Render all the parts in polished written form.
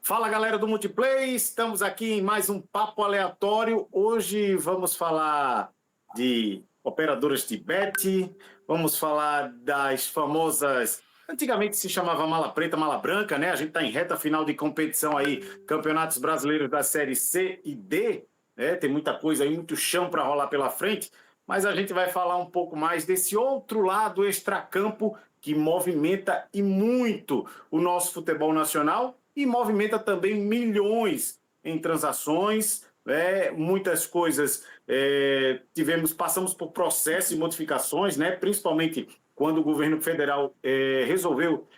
Fala galera do Multiplay, estamos aqui em mais um Papo Aleatório. Hoje vamos falar de operadoras de bet, vamos falar das famosas, antigamente se chamava mala preta, mala branca, né? A gente está em reta final de competição aí, campeonatos brasileiros da série C e D, né? Tem muita coisa aí, muito chão para rolar pela frente, mas a gente vai falar um pouco mais desse outro lado extracampo que movimenta e muito o nosso futebol nacional e movimenta também milhões em transações, muitas coisas passamos por processos e modificações, né, principalmente quando o governo federal resolveu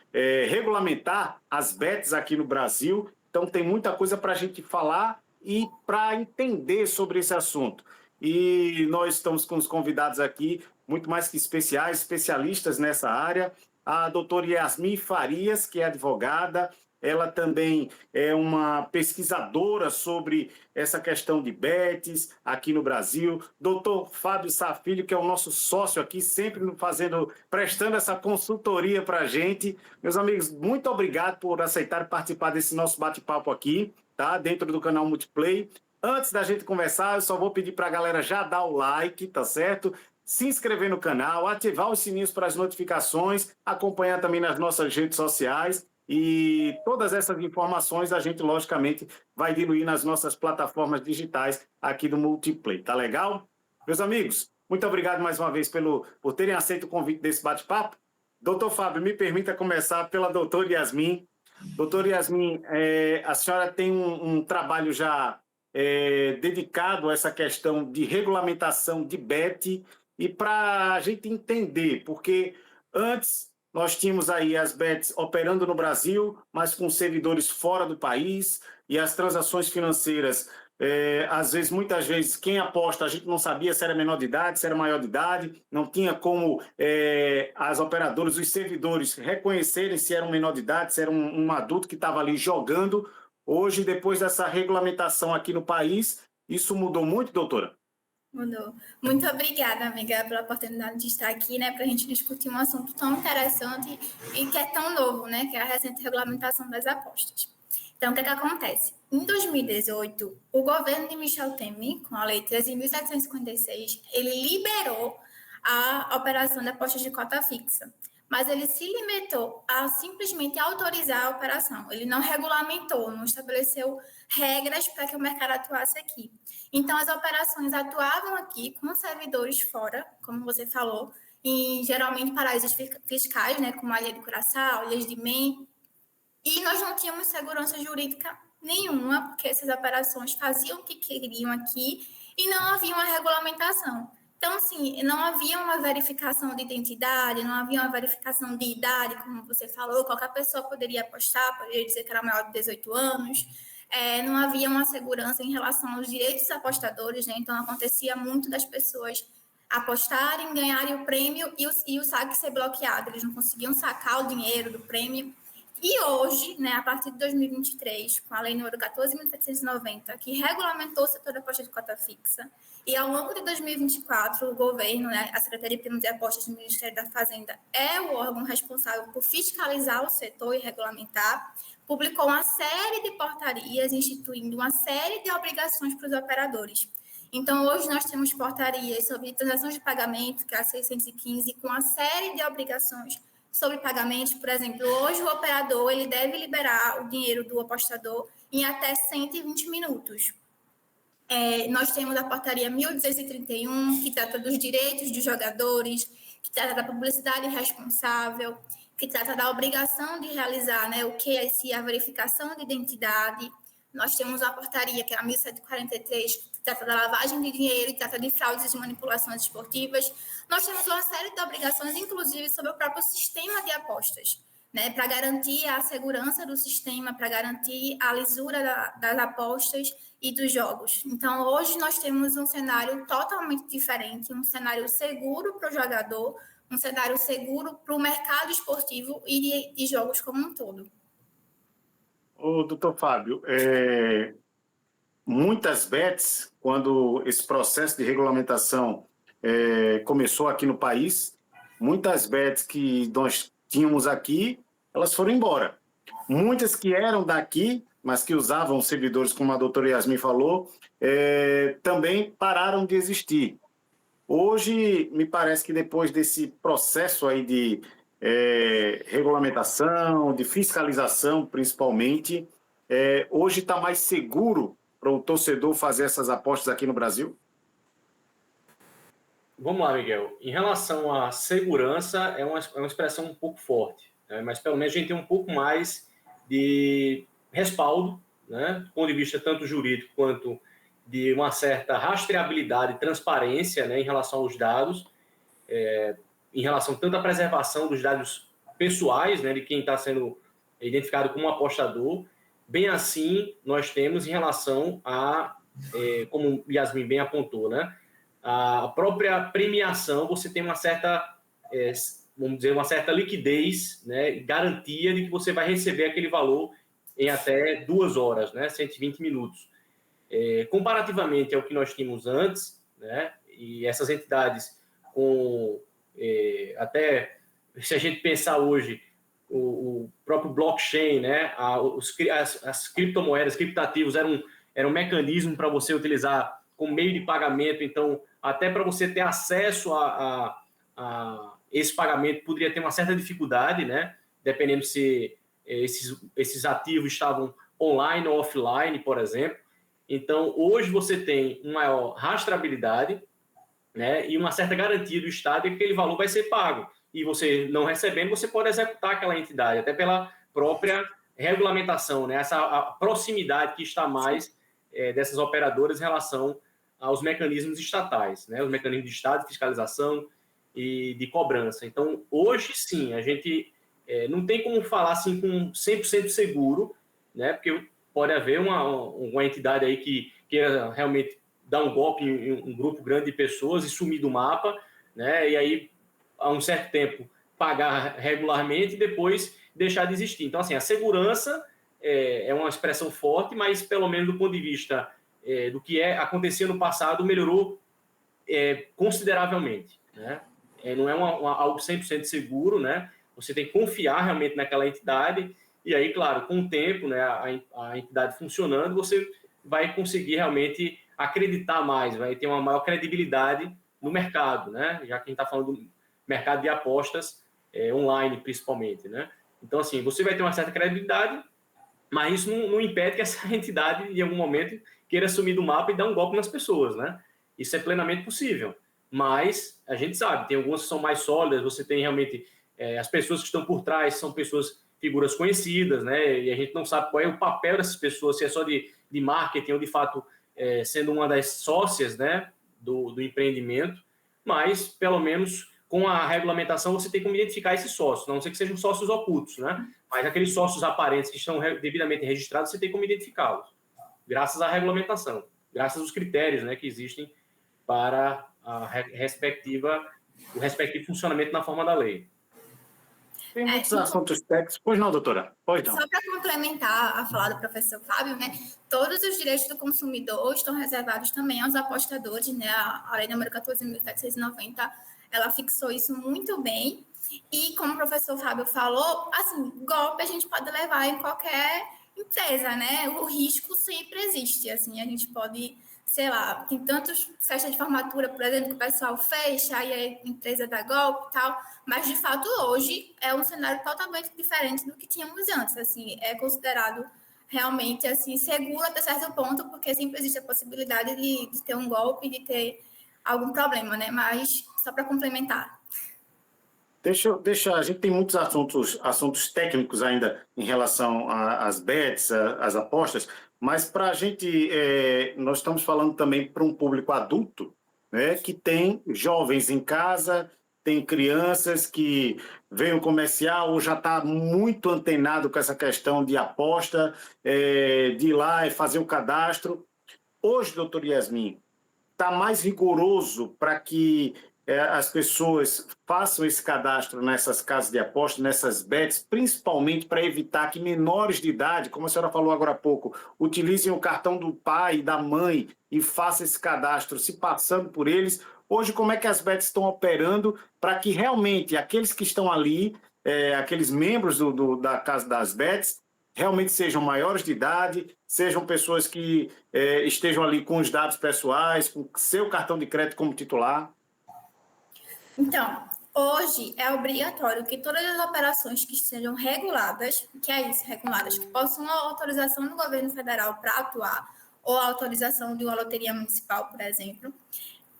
regulamentar as bets aqui no Brasil. Então tem muita coisa para a gente falar e para entender sobre esse assunto. E nós estamos com os convidados aqui, muito mais que especiais, especialistas nessa área. A doutora Yasmin Farias, que é advogada, ela também é uma pesquisadora sobre essa questão de bets aqui no Brasil. Doutor Fábio Sá Filho, que é o nosso sócio aqui, sempre prestando essa consultoria para a gente. Meus amigos, muito obrigado por aceitar participar desse nosso bate-papo aqui, tá? Dentro do canal Multiplay. Antes da gente conversar, eu só vou pedir para a galera já dar o like, tá certo? Se inscrever no canal, ativar os sininhos para as notificações, acompanhar também nas nossas redes sociais. E todas essas informações a gente, logicamente, vai diluir nas nossas plataformas digitais aqui do Multiplay. Tá legal? Meus amigos, muito obrigado mais uma vez por terem aceito o convite desse bate-papo. Doutor Fábio, me permita começar pela doutora Yasmin. Doutora Yasmin, a senhora tem um trabalho já dedicado a essa questão de regulamentação de bet, e para a gente entender, porque antes nós tínhamos aí as bets operando no Brasil, mas com servidores fora do país, e as transações financeiras, muitas vezes, quem aposta, a gente não sabia se era menor de idade, se era maior de idade, não tinha como as operadoras, os servidores reconhecerem se era um menor de idade, se era um adulto que estava ali jogando. Hoje, depois dessa regulamentação aqui no país, isso mudou muito, doutora? Mudou. Muito obrigada, amiga, pela oportunidade de estar aqui, né, para a gente discutir um assunto tão interessante e que é tão novo, né, que é a recente regulamentação das apostas. Então, o que acontece? Em 2018, o governo de Michel Temer, com a Lei 13.756, ele liberou a operação de apostas de cota fixa, mas ele se limitou a simplesmente autorizar a operação. Ele não regulamentou, não estabeleceu regras para que o mercado atuasse aqui. Então, as operações atuavam aqui com servidores fora, como você falou, em geralmente paraísos fiscais, né, como a Ilha de Curaçao, Ilhas de Man, e nós não tínhamos segurança jurídica nenhuma, porque essas operações faziam o que queriam aqui e não havia uma regulamentação. Então, assim, não havia uma verificação de identidade, não havia uma verificação de idade, como você falou, qualquer pessoa poderia apostar, poderia dizer que era maior de 18 anos, não havia uma segurança em relação aos direitos dos apostadores, né? Então acontecia muito das pessoas apostarem, ganharem o prêmio e o saque ser bloqueado, eles não conseguiam sacar o dinheiro do prêmio. E hoje, né, a partir de 2023, com a Lei número 14.790, que regulamentou o setor da aposta de cota fixa, e ao longo de 2024, o governo, né, a Secretaria de Prêmios e Apostas do Ministério da Fazenda é o órgão responsável por fiscalizar o setor e regulamentar, publicou uma série de portarias instituindo uma série de obrigações para os operadores. Então, hoje nós temos portarias sobre transações de pagamento, que é a 615, com uma série de obrigações sobre pagamentos. Por exemplo, hoje o operador ele deve liberar o dinheiro do apostador em até 120 minutos. Nós temos a portaria 1231, que trata dos direitos dos jogadores, que trata da publicidade responsável, que trata da obrigação de realizar, né, o QSI, a verificação de identidade. Nós temos a portaria, que é a 1143, que trata da lavagem de dinheiro e trata de fraudes e manipulações esportivas. Nós temos uma série de obrigações, inclusive, sobre o próprio sistema de apostas, né, para garantir a segurança do sistema, para garantir a lisura das apostas e dos jogos. Então, hoje nós temos um cenário totalmente diferente, um cenário seguro para o jogador, um cenário seguro para o mercado esportivo e de jogos como um todo. Ô, doutor Fábio, muitas bets, quando esse processo de regulamentação começou aqui no país, muitas bets que nós tínhamos aqui, elas foram embora. Muitas que eram daqui, mas que usavam servidores, como a doutora Yasmin falou, também pararam de existir. Hoje, me parece que depois desse processo aí de regulamentação, de fiscalização, principalmente, hoje está mais seguro para o torcedor fazer essas apostas aqui no Brasil? Vamos lá, Miguel. Em relação à segurança, é uma expressão um pouco forte, né? Mas pelo menos a gente tem um pouco mais de respaldo, né? Do ponto de vista tanto jurídico quanto de uma certa rastreabilidade e transparência, né, em relação aos dados, em relação tanto à preservação dos dados pessoais, né, de quem está sendo identificado como apostador, bem assim nós temos em relação a, como o Yasmin bem apontou, né, a própria premiação, você tem uma certa, vamos dizer, uma certa liquidez, né, garantia de que você vai receber aquele valor em até 2 horas, né, 120 minutos. Comparativamente ao que nós tínhamos antes, né, e essas entidades com até se a gente pensar hoje o próprio blockchain, né, as criptomoedas, criptativos eram um mecanismo para você utilizar como meio de pagamento, então até para você ter acesso a esse pagamento poderia ter uma certa dificuldade, né, dependendo se esses ativos estavam online ou offline, por exemplo. Então, hoje você tem uma maior rastreabilidade, né, e uma certa garantia do Estado de que aquele valor vai ser pago. E você não recebendo, você pode executar aquela entidade, até pela própria regulamentação, né, a proximidade que está mais dessas operadoras em relação aos mecanismos estatais, né, os mecanismos de Estado, de fiscalização e de cobrança. Então, hoje sim, a gente não tem como falar assim com 100% seguro, né, porque pode haver uma entidade aí que queira realmente dar um golpe em um grupo grande de pessoas e sumir do mapa, né? E aí, há um certo tempo, pagar regularmente e depois deixar de existir. Então, assim, a segurança é uma expressão forte, mas pelo menos do ponto de vista do que acontecia no passado, melhorou consideravelmente, né? Não é algo 100% seguro, né? Você tem que confiar realmente naquela entidade. E aí, claro, com o tempo, né, a entidade funcionando, você vai conseguir realmente acreditar mais, vai ter uma maior credibilidade no mercado, né? Já que a gente está falando do mercado de apostas online, principalmente, né? Então, assim, você vai ter uma certa credibilidade, mas isso não impede que essa entidade, em algum momento, queira sumir do mapa e dar um golpe nas pessoas, né? Isso é plenamente possível. Mas a gente sabe, tem algumas que são mais sólidas, você tem realmente as pessoas que estão por trás, são figuras conhecidas, né? E a gente não sabe qual é o papel dessas pessoas, se é só de marketing ou de fato sendo uma das sócias, né, do empreendimento, mas pelo menos com a regulamentação você tem como identificar esses sócios, a não ser que sejam sócios ocultos, né? Mas aqueles sócios aparentes que estão devidamente registrados, você tem como identificá-los, graças à regulamentação, graças aos critérios, né, que existem para o respectivo funcionamento na forma da lei. Tem muitos assuntos técnicos. Pois não, doutora? Pois não. Só para complementar a fala do professor Fábio, né? Todos os direitos do consumidor estão reservados também aos apostadores, né? A Lei número 14.790, ela fixou isso muito bem. E como o professor Fábio falou, assim, golpe a gente pode levar em qualquer empresa, né? O risco sempre existe, assim, a gente pode, sei lá, tem tantas festas de formatura, por exemplo, que o pessoal fecha, aí a empresa dá golpe e tal, mas de fato hoje é um cenário totalmente diferente do que tínhamos antes, assim, é considerado realmente assim seguro até certo ponto, porque sempre existe a possibilidade de ter um golpe, de ter algum problema, né? Mas só para complementar. Deixa, a gente tem muitos assuntos técnicos ainda em relação às bets, às apostas, mas para a gente, nós estamos falando também para um público adulto, né, que tem jovens em casa, tem crianças que veem o comercial ou já está muito antenado com essa questão de aposta, de ir lá e fazer o cadastro. Hoje, doutor Yasmin, está mais rigoroso para que as pessoas façam esse cadastro nessas casas de aposta, nessas bets, principalmente para evitar que menores de idade, como a senhora falou agora há pouco, utilizem o cartão do pai e da mãe e façam esse cadastro se passando por eles. Hoje, como é que as bets estão operando para que realmente aqueles que estão ali aqueles membros da Casa das Bets realmente sejam maiores de idade, sejam pessoas que estejam ali com os dados pessoais, com seu cartão de crédito como titular? Então, hoje é obrigatório que todas as operações que sejam reguladas, que é isso, reguladas, que possuam a autorização do governo federal para atuar, ou a autorização de uma loteria municipal, por exemplo,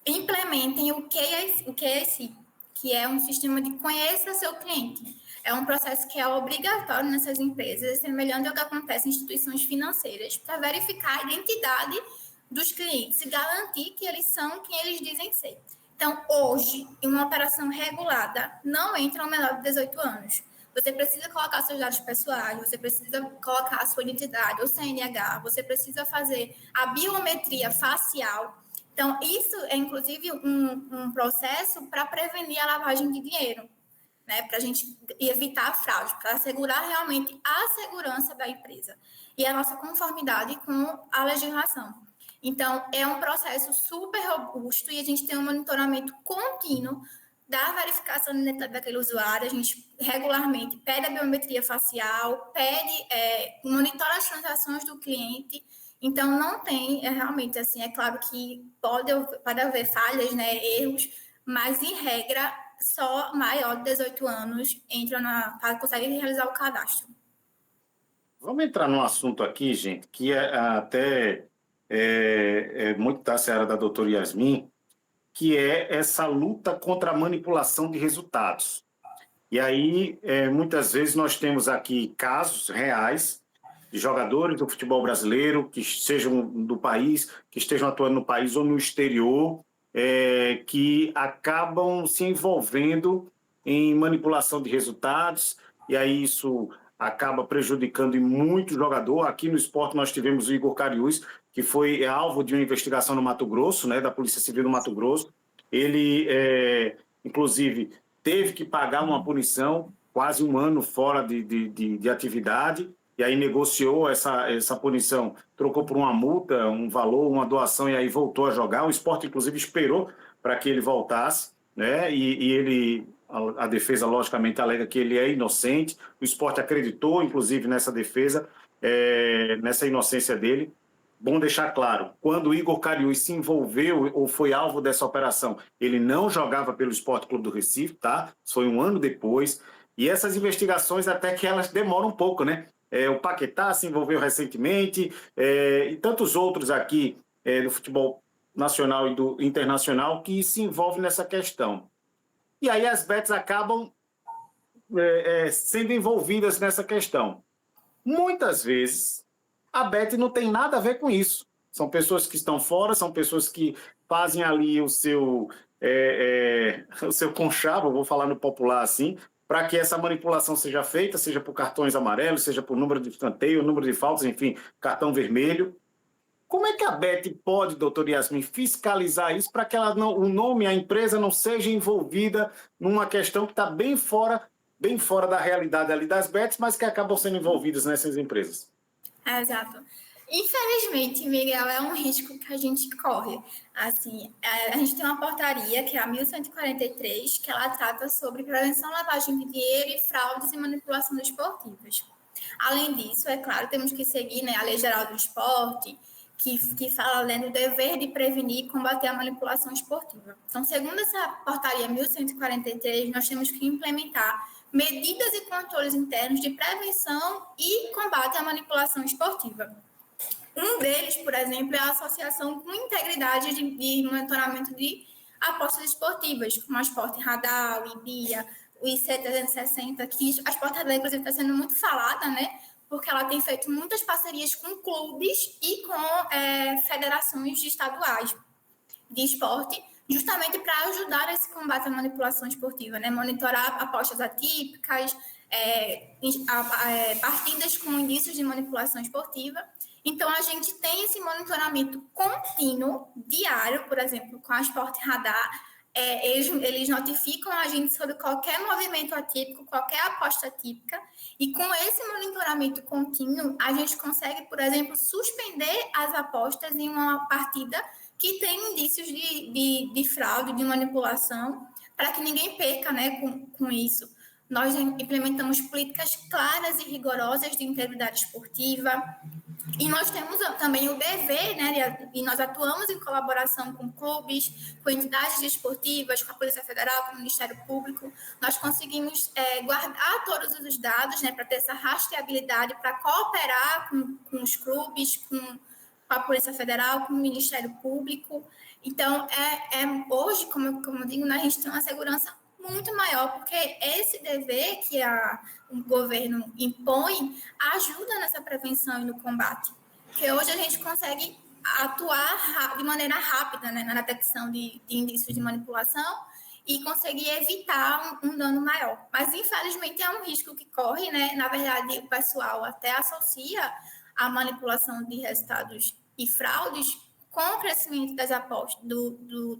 implementem o KYC, que é um sistema de conheça seu cliente. É um processo que é obrigatório nessas empresas, semelhante ao que acontece em instituições financeiras, para verificar a identidade dos clientes e garantir que eles são quem eles dizem ser. Então, hoje, em uma operação regulada, não entra um menor de 18 anos. Você precisa colocar seus dados pessoais, você precisa colocar a sua identidade, o CNH, você precisa fazer a biometria facial. Então, isso é, inclusive, um processo para prevenir a lavagem de dinheiro, né? Para a gente evitar a fraude, para assegurar realmente a segurança da empresa e a nossa conformidade com a legislação. Então, é um processo super robusto e a gente tem um monitoramento contínuo da verificação da identidade daquele usuário. A gente regularmente pede a biometria facial, monitora as transações do cliente. Então, não tem, realmente, assim, é claro que pode haver falhas, né, erros, mas, em regra, só maior de 18 anos consegue realizar o cadastro. Vamos entrar num assunto aqui, gente, que até muito da seara da doutora Yasmin, que é essa luta contra a manipulação de resultados. E aí, muitas vezes, nós temos aqui casos reais de jogadores do futebol brasileiro que sejam do país, que estejam atuando no país ou no exterior, que acabam se envolvendo em manipulação de resultados, e aí isso acaba prejudicando muito o jogador. Aqui no esporte nós tivemos o Igor Cariús, que foi alvo de uma investigação no Mato Grosso, né, da Polícia Civil do Mato Grosso. Ele, inclusive, teve que pagar uma punição, quase um ano fora de atividade, e aí negociou essa punição, trocou por uma multa, um valor, uma doação, e aí voltou a jogar. O esporte, inclusive, esperou para que ele voltasse, né? E ele, a defesa, logicamente, alega que ele é inocente. O esporte acreditou, inclusive, nessa defesa, nessa inocência dele. Bom deixar claro, quando o Igor Cariús se envolveu ou foi alvo dessa operação, ele não jogava pelo Sport Clube do Recife, tá? Isso foi um ano depois. E essas investigações, até que elas demoram um pouco, né? O Paquetá se envolveu recentemente, e tantos outros aqui do futebol nacional e do internacional que se envolvem nessa questão. E aí as bets acabam sendo envolvidas nessa questão. Muitas vezes, a bet não tem nada a ver com isso. São pessoas que estão fora, são pessoas que fazem ali o seu conchavo, vou falar no popular assim, para que essa manipulação seja feita, seja por cartões amarelos, seja por número de escanteio, número de faltas, enfim, cartão vermelho. Como é que a Bet pode, doutora Yasmin, fiscalizar isso para que o nome, a empresa não seja envolvida numa questão que está bem fora da realidade ali das bets, mas que acabam sendo envolvidas nessas empresas? Exato. Infelizmente, Miguel, é um risco que a gente corre. Assim, a gente tem uma portaria, que é a 1143, que ela trata sobre prevenção, lavagem de dinheiro e fraudes e manipulação esportivas. Além disso, é claro, temos que seguir, né, a Lei Geral do Esporte, que fala além do dever de prevenir e combater a manipulação esportiva. Então, segundo essa portaria 1143, nós temos que implementar medidas e controles internos de prevenção e combate à manipulação esportiva. Um deles, por exemplo, é a associação com integridade de monitoramento de apostas esportivas, como a Sport Radar, o IBIA, o IC360, que a Sport Radar, inclusive, está sendo muito falada, né? Porque ela tem feito muitas parcerias com clubes e com federações estaduais de esporte, justamente para ajudar nesse combate à manipulação esportiva, né? Monitorar apostas atípicas, partidas com indícios de manipulação esportiva. Então, a gente tem esse monitoramento contínuo, diário, por exemplo, com a Sport Radar. Eles notificam a gente sobre qualquer movimento atípico, qualquer aposta atípica, e com esse monitoramento contínuo, a gente consegue, por exemplo, suspender as apostas em uma partida que tem indícios de fraude, de manipulação, para que ninguém perca, né, com isso. nós implementamos políticas claras e rigorosas de integridade esportiva, e nós temos também o dever, né, e nós atuamos em colaboração com clubes, com entidades desportivas, com a Polícia Federal, com o Ministério Público. Nós conseguimos guardar todos os dados, né, para ter essa rastreabilidade, para cooperar com os clubes, com a Polícia Federal, com o Ministério Público. Então, hoje, como eu digo, né, a gente tem uma segurança muito maior, porque esse dever que o governo impõe ajuda nessa prevenção e no combate. Porque hoje a gente consegue atuar de maneira rápida, né, na detecção de indícios de manipulação e conseguir evitar um dano maior. Mas, infelizmente, é um risco que corre, né? Na verdade, o pessoal até associa a manipulação de resultados e fraudes com o crescimento das apostas,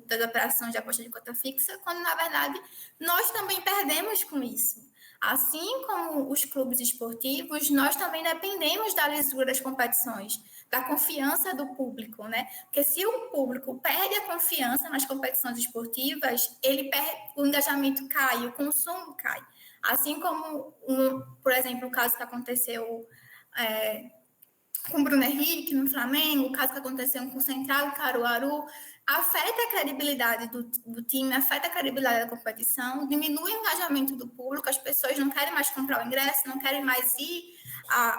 das operações de aposta de cota fixa, quando, na verdade, nós também perdemos com isso. Assim como os clubes esportivos, nós também dependemos da lisura das competições, da confiança do público, né? Porque se o público perde a confiança nas competições esportivas, o engajamento cai, o consumo cai. Assim como, por exemplo, o caso que aconteceu com o Bruno Henrique no Flamengo, o caso que aconteceu com o Central e Caruaru, afeta a credibilidade do time, afeta a credibilidade da competição, diminui o engajamento do público, as pessoas não querem mais comprar o ingresso, não querem mais ir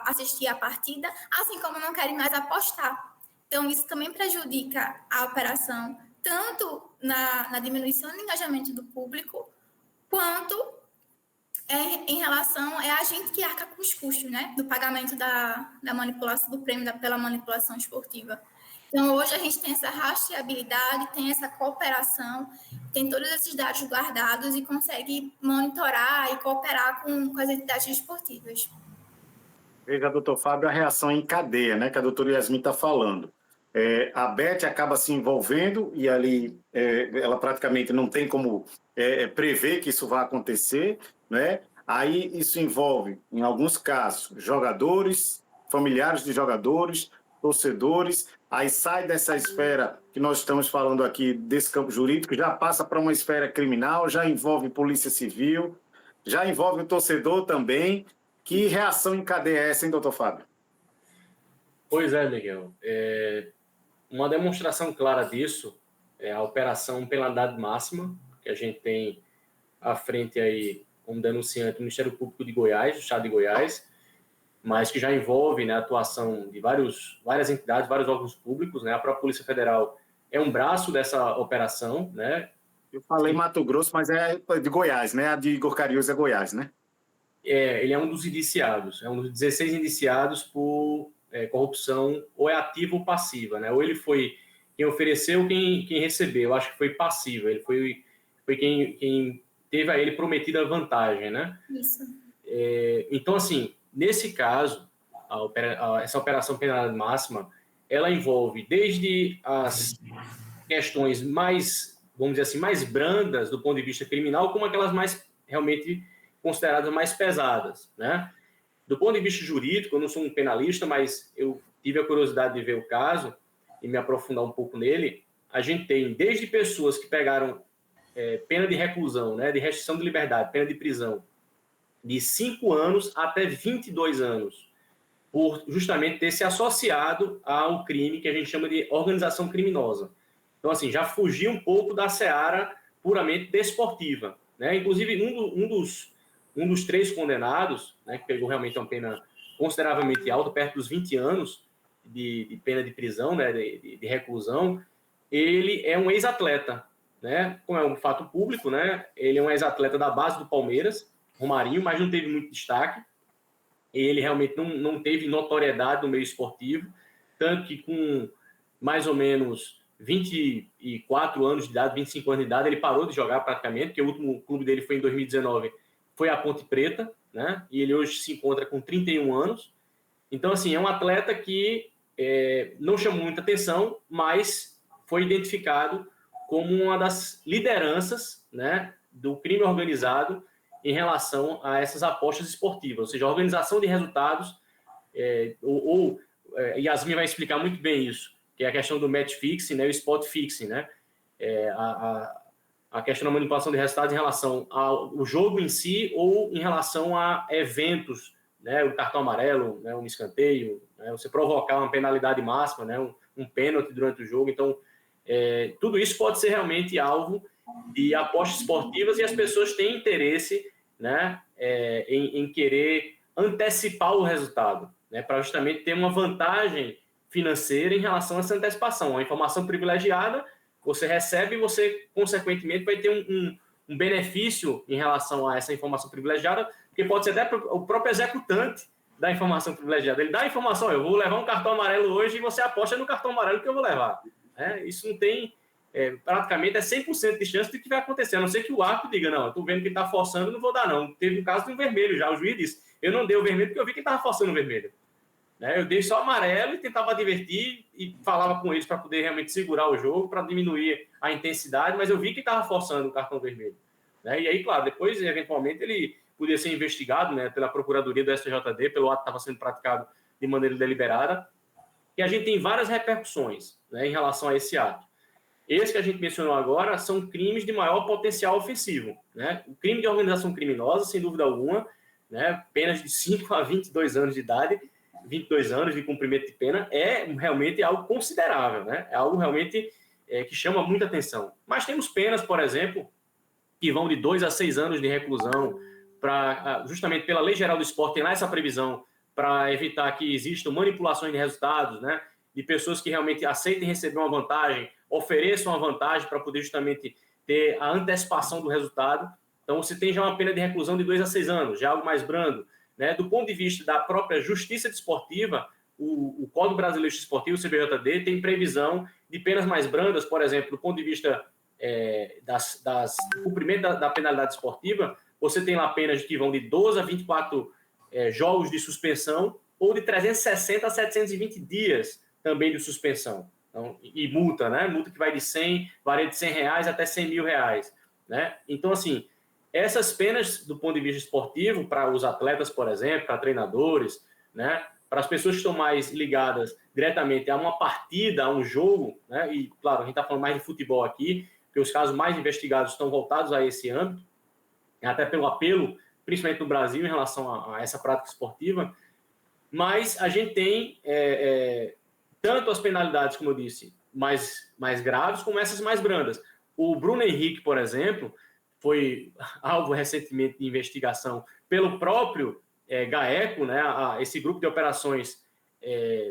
assistir a partida, assim como não querem mais apostar. Então, isso também prejudica a operação, tanto na diminuição do engajamento do público, quanto em relação a gente que arca com os custos, né, do pagamento da manipulação, do prêmio pela manipulação esportiva. Então, hoje a gente tem essa rastreabilidade, tem essa cooperação, tem todos esses dados guardados e consegue monitorar e cooperar com as entidades esportivas. Veja, doutor Fábio, a reação em cadeia, né, que a doutora Yasmin está falando. A Bet acaba se envolvendo e ali ela praticamente não tem como prever que isso vai acontecer, né? Aí isso envolve, em alguns casos, jogadores, familiares de jogadores, torcedores, aí sai dessa esfera que nós estamos falando aqui, desse campo jurídico, já passa para uma esfera criminal, já envolve polícia civil, já envolve o torcedor também. Que reação em cadeia é essa, hein, doutor Fábio? Pois é, Miguel. Uma demonstração clara disso é a Operação Penalidade Máxima, que a gente tem à frente aí como denunciante o Ministério Público de Goiás, do Estado de Goiás, mas que já envolve, né, a atuação de várias entidades, vários órgãos públicos, né? A própria Polícia Federal é um braço dessa operação, né? Eu falei Mato Grosso, mas é de Goiás, né? A de Igor Cariús é Goiás, né? Ele é um dos indiciados, é um dos 16 indiciados por corrupção, ou é ativa ou passiva, né? Ou ele foi quem ofereceu, quem recebeu. Eu acho que foi passiva, ele foi quem teve a ele prometida vantagem, né? Isso. Então, assim, nesse caso, essa operação penalidade máxima, ela envolve desde as questões mais, vamos dizer assim, mais brandas do ponto de vista criminal, como aquelas mais realmente consideradas mais pesadas, né? Do ponto de vista jurídico, eu não sou um penalista, mas eu tive a curiosidade de ver o caso e me aprofundar um pouco nele. A gente tem desde pessoas que pegaram pena de reclusão, né, de restrição de liberdade, pena de prisão, de 5 anos até 22 anos, por justamente ter se associado ao crime que a gente chama de organização criminosa. Então, assim, já fugiu um pouco da seara puramente desportiva, né? Inclusive, um dos 3 condenados, né, que pegou realmente uma pena consideravelmente alta, perto dos 20 anos de pena de prisão, né, de reclusão, ele é um ex-atleta, né? Como é um fato público, né? Ele é um ex-atleta da base do Palmeiras, Romarinho, mas não teve muito destaque. Ele realmente não teve notoriedade no meio esportivo, tanto que com mais ou menos 24 anos de idade, 25 anos de idade, ele parou de jogar praticamente, porque o último clube dele foi em 2019, foi a Ponte Preta, né? E ele hoje se encontra com 31 anos. Então, assim, é um atleta que não chamou muita atenção, mas foi identificado como uma das lideranças, né, do crime organizado em relação a essas apostas esportivas, ou seja, a organização de resultados, Yasmin vai explicar muito bem isso, que é a questão do match fixing, né, o spot fixing, né, a questão da manipulação de resultados em relação ao jogo em si ou em relação a eventos, né, o cartão amarelo, né, um escanteio, né, você provocar uma penalidade máxima, né, um pênalti durante o jogo. Então, tudo isso pode ser realmente alvo de apostas esportivas e as pessoas têm interesse, né, em querer antecipar o resultado, né, para justamente ter uma vantagem financeira em relação a essa antecipação. A informação privilegiada você recebe e você, consequentemente, vai ter um benefício em relação a essa informação privilegiada, porque pode ser até o próprio executante da informação privilegiada. Ele dá a informação, eu vou levar um cartão amarelo hoje e você aposta no cartão amarelo que eu vou levar. Isso não tem, praticamente, 100% de chance de que vai acontecer, a não ser que o árbitro diga, não, eu estou vendo que está forçando, não vou dar não. Teve um caso de um vermelho já, o juiz disse, eu não dei o vermelho porque eu vi que estava forçando o vermelho. Eu dei só amarelo e tentava divertir e falava com eles para poder realmente segurar o jogo, para diminuir a intensidade, mas eu vi que estava forçando o cartão vermelho. E aí, claro, depois, eventualmente, ele podia ser investigado, né, pela Procuradoria do STJD, pelo ato que estava sendo praticado de maneira deliberada, e a gente tem várias repercussões, né, em relação a esse ato. Esse que a gente mencionou agora são crimes de maior potencial ofensivo. Né? O crime de organização criminosa, sem dúvida alguma, né, penas de 5 a 22 anos de idade, 22 anos de cumprimento de pena, é realmente algo considerável, né? É algo realmente que chama muita atenção. Mas temos penas, por exemplo, que vão de 2 a 6 anos de reclusão, justamente pela Lei Geral do Esporte, tem lá essa previsão para evitar que existam manipulações de resultados, né? De pessoas que realmente aceitem receber uma vantagem, ofereçam uma vantagem para poder justamente ter a antecipação do resultado. Então, você tem já uma pena de reclusão de 2 a 6 anos, já algo mais brando. Né? Do ponto de vista da própria justiça desportiva, o Código Brasileiro de Justiça Esportiva, o CBJD, tem previsão de penas mais brandas, por exemplo, do ponto de vista do cumprimento da penalidade esportiva, você tem lá penas que vão de 12 a 24 jogos de suspensão ou de 360 a 720 dias também de suspensão. Então, e multa, né? Multa que vai de 100, varia de R$100 até R$100.000. Né? Então, assim, essas penas, do ponto de vista esportivo, para os atletas, por exemplo, para treinadores, né, para as pessoas que estão mais ligadas diretamente a uma partida, a um jogo, né, e, claro, a gente está falando mais de futebol aqui, porque os casos mais investigados estão voltados a esse âmbito, até pelo apelo, principalmente no Brasil, em relação a essa prática esportiva, mas a gente tem tanto as penalidades, como eu disse, mais graves, como essas mais brandas. O Bruno Henrique, por exemplo, foi alvo recentemente de investigação pelo próprio GAECO, né? Esse grupo de operações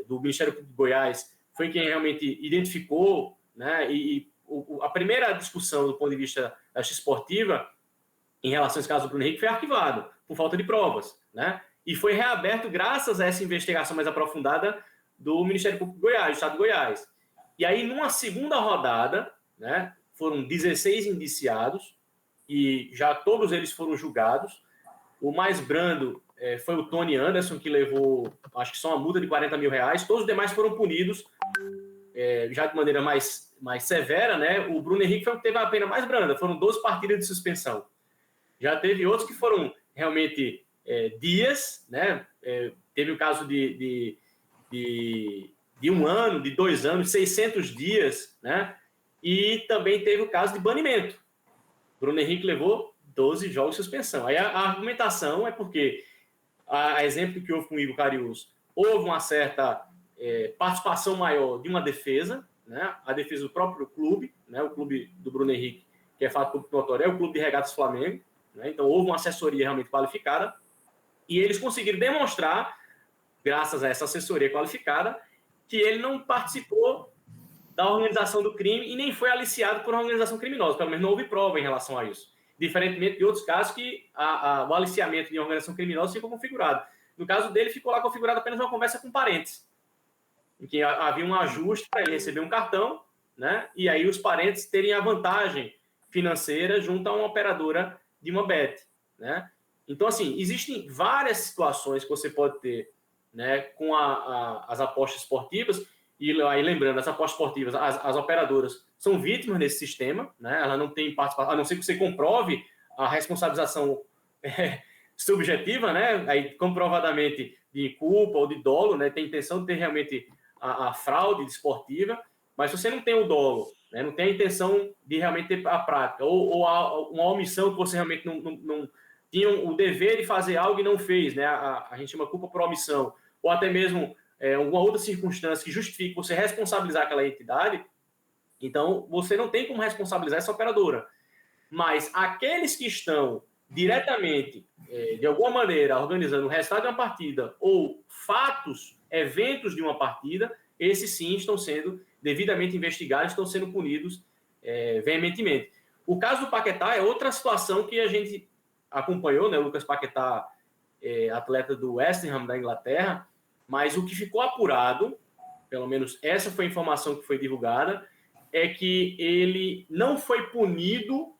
do Ministério Público de Goiás foi quem realmente identificou, né? A primeira discussão do ponto de vista da justiça esportiva em relação a esse caso do Bruno Henrique foi arquivado por falta de provas, né? E foi reaberto graças a essa investigação mais aprofundada do Ministério Público de Goiás, do Estado de Goiás. E aí, numa segunda rodada, né, foram 16 indiciados, e já todos eles foram julgados. O mais brando foi o Tony Anderson, que levou, acho que só uma multa de R$40 mil. Todos os demais foram punidos já de maneira mais severa, né? O Bruno Henrique foi o que teve a pena mais branda, foram 12 partidas de suspensão. Já teve outros que foram realmente dias, né? Teve o caso de 1 ano, de 2 anos, 600 dias, né? E também teve o caso de banimento. Bruno Henrique levou 12 jogos de suspensão. Aí a argumentação é porque, a exemplo que houve com o Igor Cariús, houve uma certa participação maior de uma defesa, né? A defesa do próprio clube, né? O clube do Bruno Henrique, que é fato público notório, é o Clube de Regatas Flamengo, né? Então houve uma assessoria realmente qualificada e eles conseguiram demonstrar, graças a essa assessoria qualificada, que ele não participou da organização do crime e nem foi aliciado por uma organização criminosa. Pelo menos não houve prova em relação a isso. Diferentemente de outros casos que o aliciamento de uma organização criminosa ficou configurado. No caso dele, ficou lá configurado apenas uma conversa com parentes, em que havia um ajuste para ele receber um cartão, né? E aí os parentes terem a vantagem financeira junto a uma operadora de uma bet, né? Então, assim, existem várias situações que você pode ter, né, com as apostas esportivas. E aí, lembrando, as apostas esportivas, as operadoras são vítimas desse sistema, né? Ela não tem participação, a não ser que você comprove a responsabilização subjetiva, né? Aí, comprovadamente, de culpa ou de dolo, né? Tem intenção de ter realmente a fraude esportiva, mas se você não tem o dolo né? Não tem a intenção de realmente ter a prática, ou uma omissão que você realmente não tinha o dever de fazer algo e não fez, né? A gente chama culpa por omissão, ou até mesmo alguma outra circunstância que justifique você responsabilizar aquela entidade. Então, você não tem como responsabilizar essa operadora. Mas aqueles que estão diretamente, de alguma maneira, organizando o resultado de uma partida ou fatos, eventos de uma partida, esses sim estão sendo devidamente investigados, estão sendo punidos veementemente. O caso do Paquetá é outra situação que a gente acompanhou, né? O Lucas Paquetá, atleta do West Ham da Inglaterra, mas o que ficou apurado, pelo menos essa foi a informação que foi divulgada, é que ele não foi punido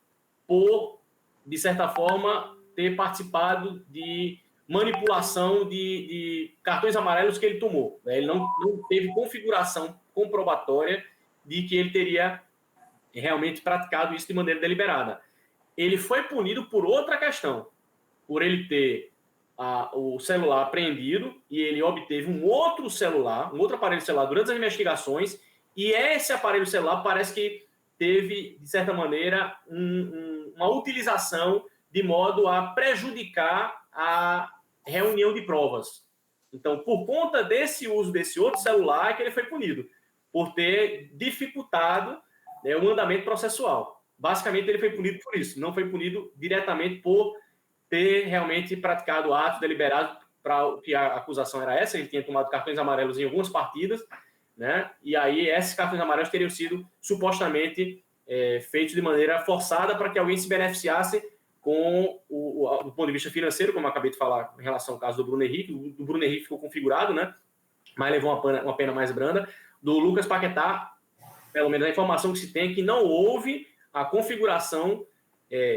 por, de certa forma, ter participado de manipulação de cartões amarelos que ele tomou. Ele não teve configuração comprobatória de que ele teria realmente praticado isso de maneira deliberada. Ele foi punido por outra questão, por ele ter o celular apreendido e ele obteve um outro aparelho celular durante as investigações, e esse aparelho celular parece que teve, de certa maneira, uma utilização de modo a prejudicar a reunião de provas. Então, por conta desse uso desse outro celular, é que ele foi punido, por ter dificultado, né, o andamento processual. Basicamente, ele foi punido por isso, não foi punido diretamente por ter realmente praticado atos deliberados, para que a acusação era essa, ele tinha tomado cartões amarelos em algumas partidas, né? E aí esses cartões amarelos teriam sido supostamente feitos de maneira forçada para que alguém se beneficiasse com do ponto de vista financeiro, como eu acabei de falar em relação ao caso do Bruno Henrique. O Bruno Henrique ficou configurado, né? Mas levou uma pena mais branda. Do Lucas Paquetá, pelo menos a informação que se tem é que não houve a configuração,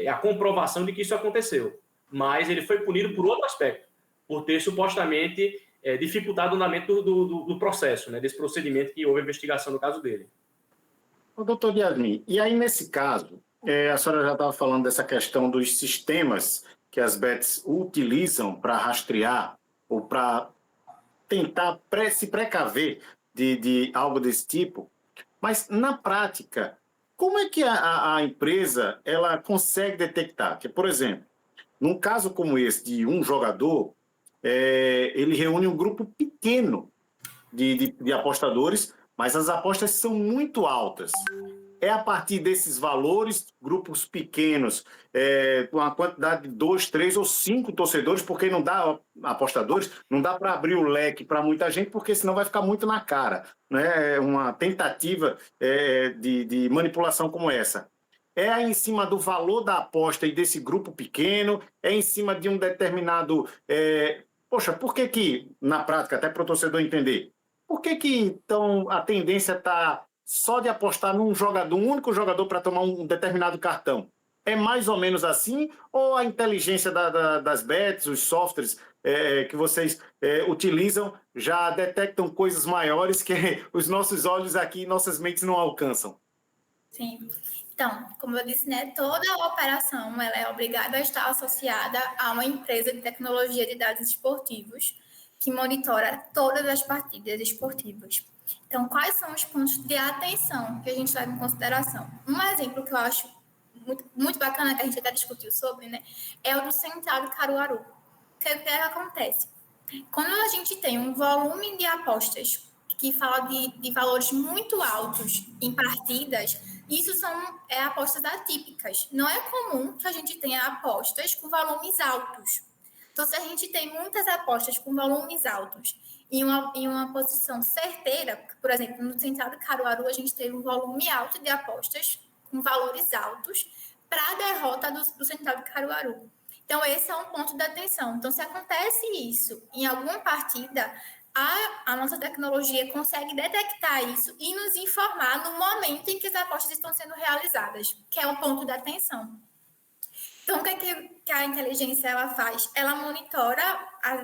a comprovação de que isso aconteceu. Mas ele foi punido por outro aspecto, por ter supostamente dificultado o andamento do processo, né, desse procedimento que houve a investigação no caso dele. Ô, doutor Yasmin, e aí nesse caso, a senhora já estava falando dessa questão dos sistemas que as bets utilizam para rastrear ou para tentar se precaver de algo desse tipo, mas na prática, como é que a empresa ela consegue detectar? Que, por exemplo, num caso como esse de um jogador, ele reúne um grupo pequeno de apostadores, mas as apostas são muito altas. É a partir desses valores, grupos pequenos, com uma quantidade de 2, 3 ou 5 torcedores, porque não dá, apostadores, não dá para abrir o leque para muita gente, porque senão vai ficar muito na cara, né? Uma tentativa de manipulação como essa. É em cima do valor da aposta e desse grupo pequeno, é em cima de um determinado... Poxa, por que, na prática, até para o torcedor entender, por que então a tendência está só de apostar num jogador, um único jogador para tomar um determinado cartão? É mais ou menos assim? Ou a inteligência das bets, os softwares que vocês utilizam já detectam coisas maiores que os nossos olhos aqui, nossas mentes não alcançam? Sim. Então, como eu disse, né, toda operação ela é obrigada a estar associada a uma empresa de tecnologia de dados esportivos que monitora todas as partidas esportivas. Então, quais são os pontos de atenção que a gente leva em consideração? Um exemplo que eu acho muito, muito bacana, que a gente até discutiu sobre, né, é o do Central Caruaru. O que acontece? Quando a gente tem um volume de apostas que fala de valores muito altos em partidas, isso são apostas atípicas. Não é comum que a gente tenha apostas com volumes altos. Então, se a gente tem muitas apostas com volumes altos em uma posição certeira, por exemplo, no Central do Caruaru, a gente teve um volume alto de apostas com valores altos para a derrota do Central do Caruaru. Então, esse é um ponto de atenção. Então, se acontece isso em alguma partida, a nossa tecnologia consegue detectar isso e nos informar no momento em que as apostas estão sendo realizadas, que é o ponto de atenção. Então, o que a inteligência ela faz? Ela monitora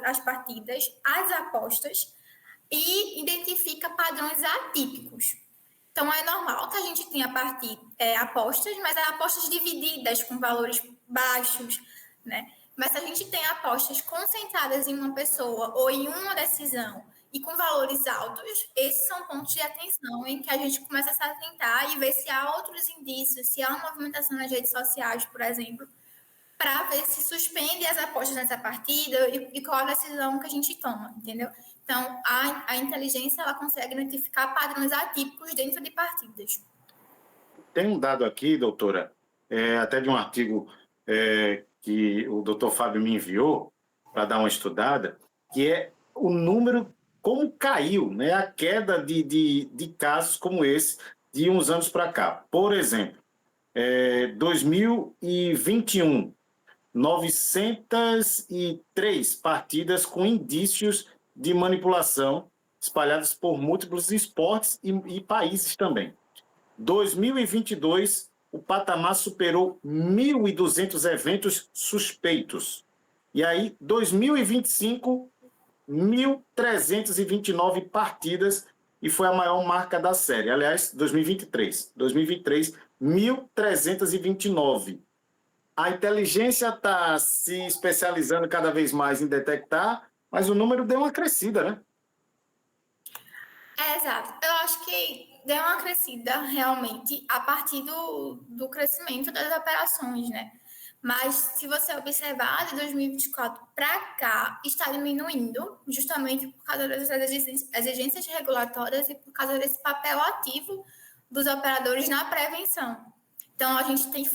as partidas, as apostas e identifica padrões atípicos. Então, é normal que a gente tenha apostas, mas apostas divididas com valores baixos, né? Mas se a gente tem apostas concentradas em uma pessoa ou em uma decisão e com valores altos, esses são pontos de atenção em que a gente começa a se atentar e ver se há outros indícios, se há uma movimentação nas redes sociais, por exemplo, para ver se suspende as apostas nessa partida e qual a decisão que a gente toma, entendeu? Então, a inteligência ela consegue identificar padrões atípicos dentro de partidas. Tem um dado aqui, doutora, até de um artigo que o doutor Fábio me enviou para dar uma estudada, que é o número, como caiu, né, a queda de casos como esse de uns anos para cá. Por exemplo, 2021, 903 partidas com indícios de manipulação espalhadas por múltiplos esportes e países também. 2022, o patamar superou 1.200 eventos suspeitos. E aí, 2025, 1.329 partidas, e foi a maior marca da série. Aliás, 2023, 1.329. A inteligência está se especializando cada vez mais em detectar, mas o número deu uma crescida, né? Exato. Eu acho que deu uma crescida realmente a partir do crescimento das operações, né? Mas se você observar, de 2024 para cá, está diminuindo, justamente por causa das exigências regulatórias e por causa desse papel ativo dos operadores na prevenção. Então, a gente tem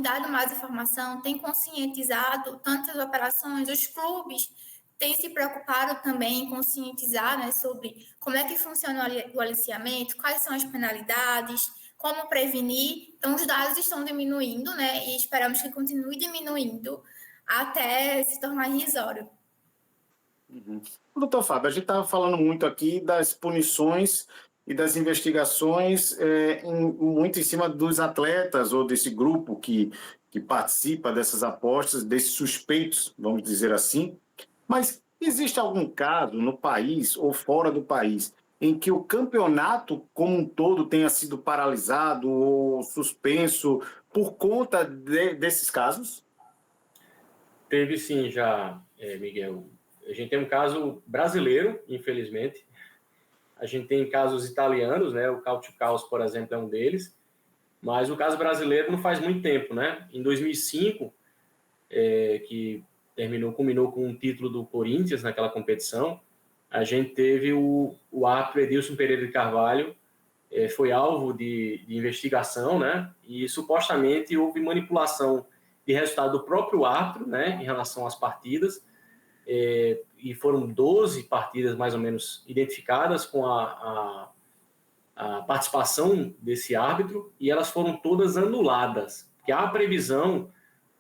dado mais informação, tem conscientizado tantas operações, os clubes têm se preocupado também em conscientizar, né, sobre como é que funciona o aliciamento, quais são as penalidades, como prevenir. Então, os dados estão diminuindo, né, e esperamos que continue diminuindo até se tornar irrisório. Uhum. Doutor Fábio, a gente estava falando muito aqui das punições e das investigações muito em cima dos atletas ou desse grupo que participa dessas apostas, desses suspeitos, vamos dizer assim. Mas existe algum caso no país ou fora do país em que o campeonato como um todo tenha sido paralisado ou suspenso por conta desses casos? Teve sim já, Miguel. A gente tem um caso brasileiro, infelizmente. A gente tem casos italianos, né? O Cautio Caos, por exemplo, é um deles. Mas o caso brasileiro não faz muito tempo, né? Em 2005, que culminou com um título do Corinthians naquela competição, a gente teve o árbitro Edilson Pereira de Carvalho, foi alvo de investigação, né? E supostamente houve manipulação de resultado do próprio árbitro, né? Em relação às partidas, e foram 12 partidas mais ou menos identificadas com a participação desse árbitro, e elas foram todas anuladas, porque há a previsão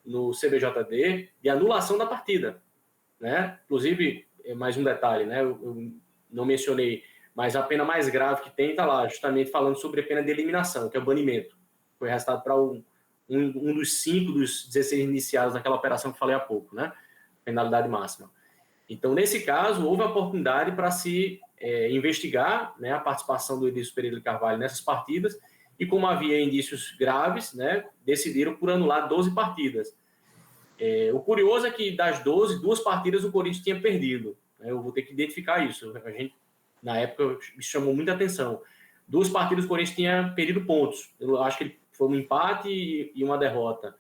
no CBJD de anulação da partida, né? Inclusive, mais um detalhe, né? Eu não mencionei, mas a pena mais grave que tem está lá, justamente falando sobre a pena de eliminação, que é o banimento. Foi arrestado para um dos 5 dos 16 iniciados naquela operação que falei há pouco, né? Penalidade máxima. Então, nesse caso, houve a oportunidade para se investigar, né, a participação do Edilson Pereira de Carvalho nessas partidas, e como havia indícios graves, né, decidiram por anular 12 partidas. O curioso é que das 12, 2 partidas o Corinthians tinha perdido. Eu vou ter que identificar isso. A gente, na época, me chamou muita atenção. 2 partidas o Corinthians tinha perdido pontos. Eu acho que foi um empate e uma derrota.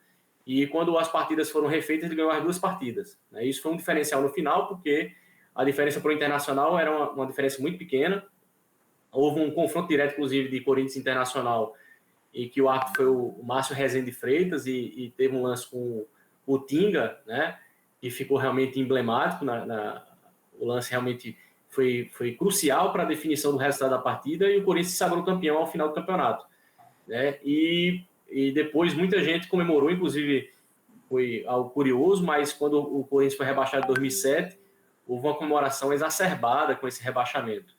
E quando as partidas foram refeitas, ele ganhou as 2 partidas. Isso foi um diferencial no final, porque a diferença para o Internacional era uma diferença muito pequena. Houve um confronto direto, inclusive, de Corinthians Internacional, e que o árbitro foi o Márcio Rezende Freitas, e teve um lance com o Tinga, né, que ficou realmente emblemático. O lance realmente foi crucial para a definição do resultado da partida, e o Corinthians se sagrou campeão ao final do campeonato, né? E depois muita gente comemorou, inclusive foi algo curioso, mas quando o Corinthians foi rebaixado em 2007, houve uma comemoração exacerbada com esse rebaixamento.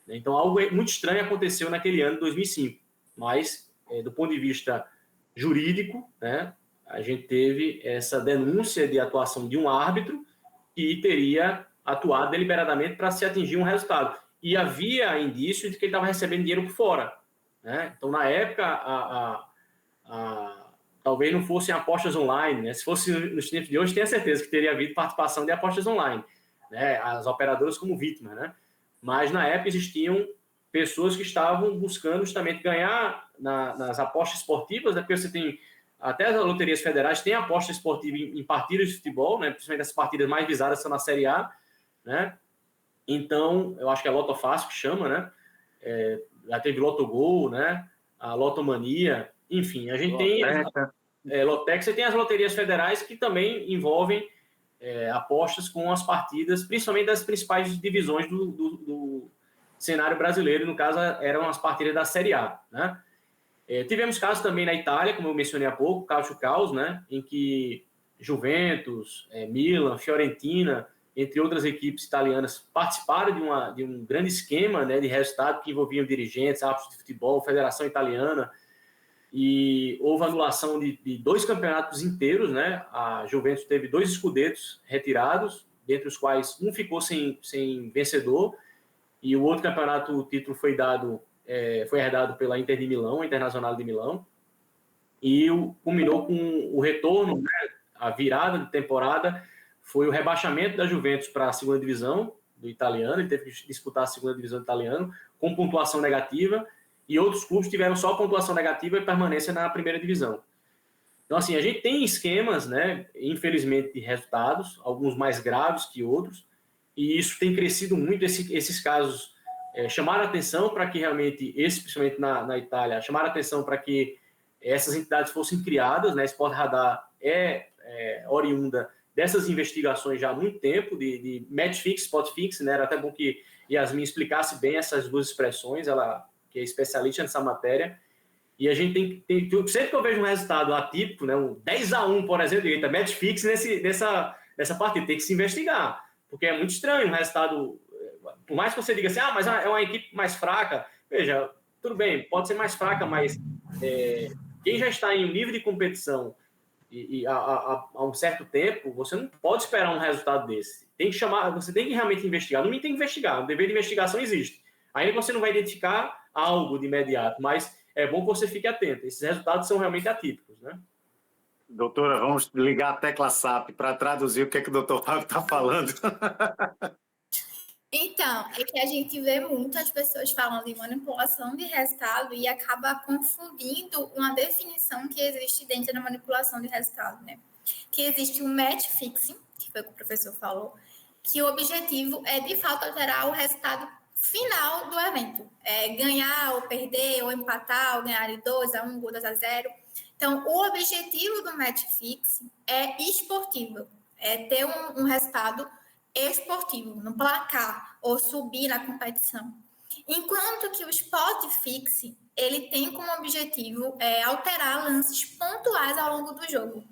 Então, algo muito estranho aconteceu naquele ano de 2005, mas do ponto de vista jurídico, né, a gente teve essa denúncia de atuação de um árbitro que teria atuado deliberadamente para se atingir um resultado. E havia indício de que ele estava recebendo dinheiro por fora, né? Então, na época, talvez não fossem apostas online, né? Se fosse nos tempos de hoje, tenho certeza que teria havido participação de apostas online, né? As operadoras como vítimas, né? mas na época existiam pessoas que estavam buscando justamente ganhar nas apostas esportivas, né? Porque você tem, até as loterias federais têm aposta esportiva em partidas de futebol, né? Principalmente as partidas mais visadas são na Série A, né? Então, eu acho que é a Loto Fácil que chama, né? Já teve Lotogol, né? A Lotomania, enfim, a gente tem Lotex, você tem as loterias federais que também envolvem apostas com as partidas, principalmente das principais divisões do cenário brasileiro, no caso eram as partidas da Série A, né? Tivemos casos também na Itália, como eu mencionei há pouco, Calcio Caos, né? Em que Juventus, Milan, Fiorentina, entre outras equipes italianas, participaram de um grande esquema, né, de resultado que envolviam dirigentes, árbitros de futebol, Federação Italiana, e houve anulação de 2 campeonatos inteiros, né? A Juventus teve 2 escudetos retirados, dentre os quais um ficou sem vencedor, e o outro campeonato, o título foi herdado pela Inter de Milão, Internacional de Milão, e culminou com o retorno, né, a virada de temporada, foi o rebaixamento da Juventus para a segunda divisão do italiano, ele teve que disputar a segunda divisão do italiano, com pontuação negativa, e outros clubes tiveram só pontuação negativa e permanência na primeira divisão. Então, assim, a gente tem esquemas, né, infelizmente, de resultados, alguns mais graves que outros, e isso tem crescido muito, esses casos chamaram a atenção para que realmente, principalmente na Itália, chamaram a atenção para que essas entidades fossem criadas, né, Sport Radar é oriunda dessas investigações já há muito tempo, de match fix, spot fix, né, era até bom que Yasmin explicasse bem essas duas expressões, ela que é especialista nessa matéria, e a gente tem sempre que eu vejo um resultado atípico, né, um 10-1, por exemplo, match fix nessa partida, tem que se investigar, porque é muito estranho um resultado, por mais que você diga assim, mas é uma equipe mais fraca, veja, tudo bem, pode ser mais fraca, mas quem já está em um nível de competição e há um certo tempo, você não pode esperar um resultado desse. Você tem que realmente investigar. No mínimo tem que investigar. O dever de investigação existe. Ainda que você não vai identificar algo de imediato, mas é bom que você fique atento. Esses resultados são realmente atípicos, né? Doutora, vamos ligar a tecla SAP para traduzir o que o doutor Fábio está falando. Então, é que a gente vê muitas pessoas falando de manipulação de resultado e acaba confundindo uma definição que existe dentro da manipulação de resultado, né? Que existe um match fixing, que foi o que o professor falou, que o objetivo é, de fato, alterar o resultado final do evento. Ganhar ou perder, ou empatar, ou ganhar de 2-1, 2-0. Então, o objetivo do match fixing é esportivo, é ter um resultado esportivo, no placar, ou subir na competição. Enquanto que o spot fix, ele tem como objetivo alterar lances pontuais ao longo do jogo,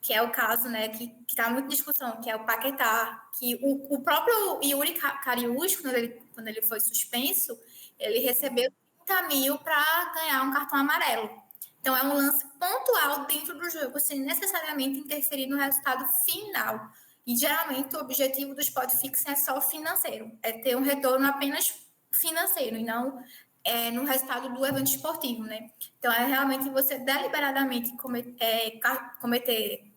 que é o caso, né, que está muito em discussão, que é o Paquetá, que o próprio Yuri Kariush, quando ele foi suspenso, ele recebeu 30 mil para ganhar um cartão amarelo. Então, é um lance pontual dentro do jogo, sem necessariamente interferir no resultado final. E, geralmente, o objetivo do spot fixing é só financeiro, é ter um retorno apenas financeiro, e não no resultado do evento esportivo, né? Então, é realmente você deliberadamente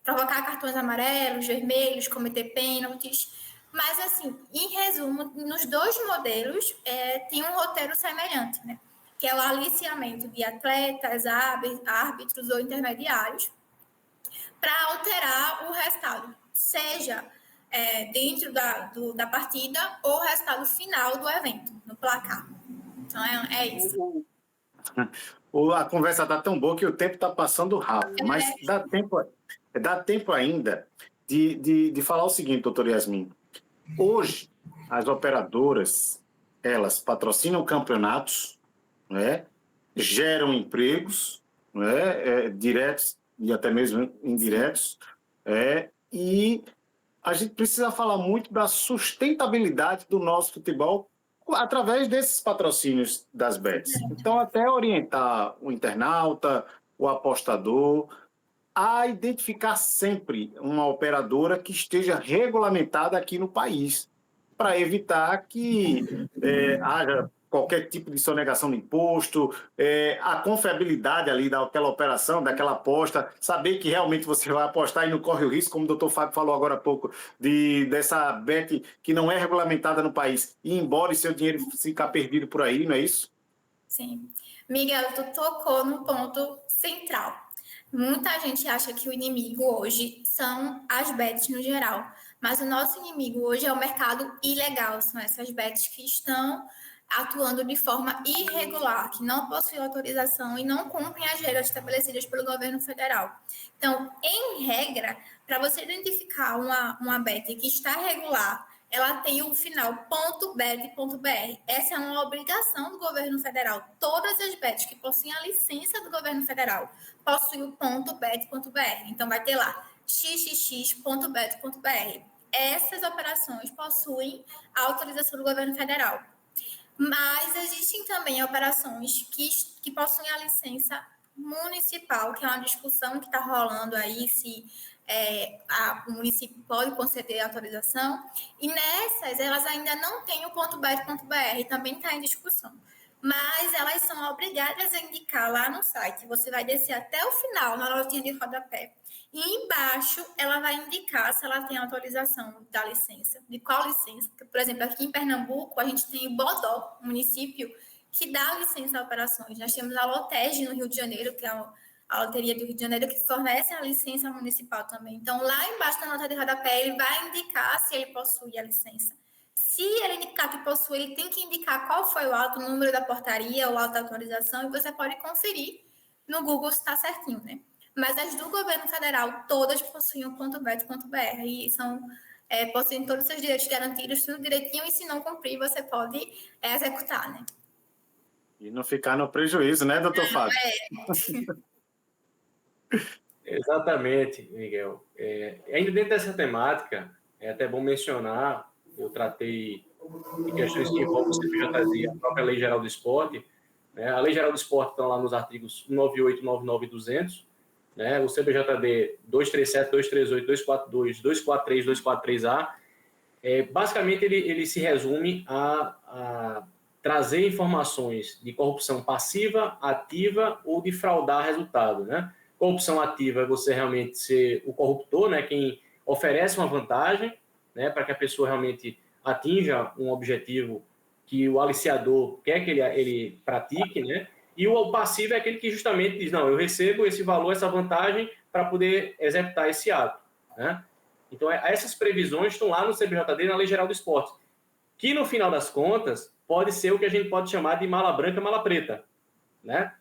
provocar cartões amarelos, vermelhos, cometer pênaltis. Mas, assim, em resumo, nos dois modelos tem um roteiro semelhante, né? Que é o aliciamento de atletas, árbitros ou intermediários para alterar o resultado, seja dentro da partida ou o resultado final do evento, no placar. Então, é isso. A conversa está tão boa que o tempo está passando rápido, mas dá tempo ainda de falar o seguinte, doutor Yasmin. Hoje, as operadoras, elas patrocinam campeonatos, né, geram empregos, né, diretos e até mesmo indiretos, e a gente precisa falar muito da sustentabilidade do nosso futebol através desses patrocínios das bets. Então, até orientar o internauta, o apostador, a identificar sempre uma operadora que esteja regulamentada aqui no país, para evitar que haja qualquer tipo de sonegação de imposto, a confiabilidade ali daquela operação, daquela aposta, saber que realmente você vai apostar e não corre o risco, como o doutor Fábio falou agora há pouco, dessa bet que não é regulamentada no país, e ir embora e seu dinheiro ficar perdido por aí, não é isso? Sim. Miguel, tu tocou no ponto central. Muita gente acha que o inimigo hoje são as bets no geral, mas o nosso inimigo hoje é o mercado ilegal, são essas bets que estão atuando de forma irregular, que não possuem autorização e não cumprem as regras estabelecidas pelo governo federal. Então, em regra, para você identificar uma bet que está regular, ela tem o final .bet.br. Essa é uma obrigação do governo federal. Todas as bets que possuem a licença do governo federal possuem o .bet.br. Então, vai ter lá xxx.bet.br. Essas operações possuem a autorização do governo federal. Mas existem também operações que possuem a licença municipal, que é uma discussão que está rolando aí, se o município pode conceder autorização, e nessas elas ainda não têm o .bet.br, também está em discussão. Mas elas são obrigadas a indicar lá no site, você vai descer até o final, na notinha de rodapé, e embaixo ela vai indicar se ela tem autorização da licença, de qual licença. Por exemplo, aqui em Pernambuco, a gente tem o Bodó, um município que dá licença a operações. Nós temos a Lotege no Rio de Janeiro, que é a Loteria do Rio de Janeiro, que fornece a licença municipal também. Então, lá embaixo na nota de rodapé, ele vai indicar se ele possui a licença. Se ele indicar que possui, ele tem que indicar qual foi o auto, o número da portaria, o auto da autorização, e você pode conferir no Google se está certinho, né? Mas as do governo federal, todas possuem o .bet.br e possuem todos os seus direitos garantidos, tudo direitinho, e se não cumprir, você pode executar, né? E não ficar no prejuízo, né, doutor Fábio? Exatamente, Miguel. Ainda dentro dessa temática, é até bom mencionar, eu tratei de questões que envolvem o CBJD, a própria Lei Geral do Esporte, né? A Lei Geral do Esporte está lá nos artigos 198, 99 e 200, né? O CBJD 237, 238, 242, 243, 243A, basicamente ele se resume a trazer informações de corrupção passiva, ativa ou de fraudar resultado, né? Corrupção ativa é você realmente ser o corruptor, né? Quem oferece uma vantagem, né? Para que a pessoa realmente atinja um objetivo que o aliciador quer que ele pratique, né? E o passivo é aquele que justamente diz, não, eu recebo esse valor, essa vantagem para poder executar esse ato, né? Então, essas previsões estão lá no CBJD, na Lei Geral do Esporte, que no final das contas pode ser o que a gente pode chamar de mala branca, mala preta, né?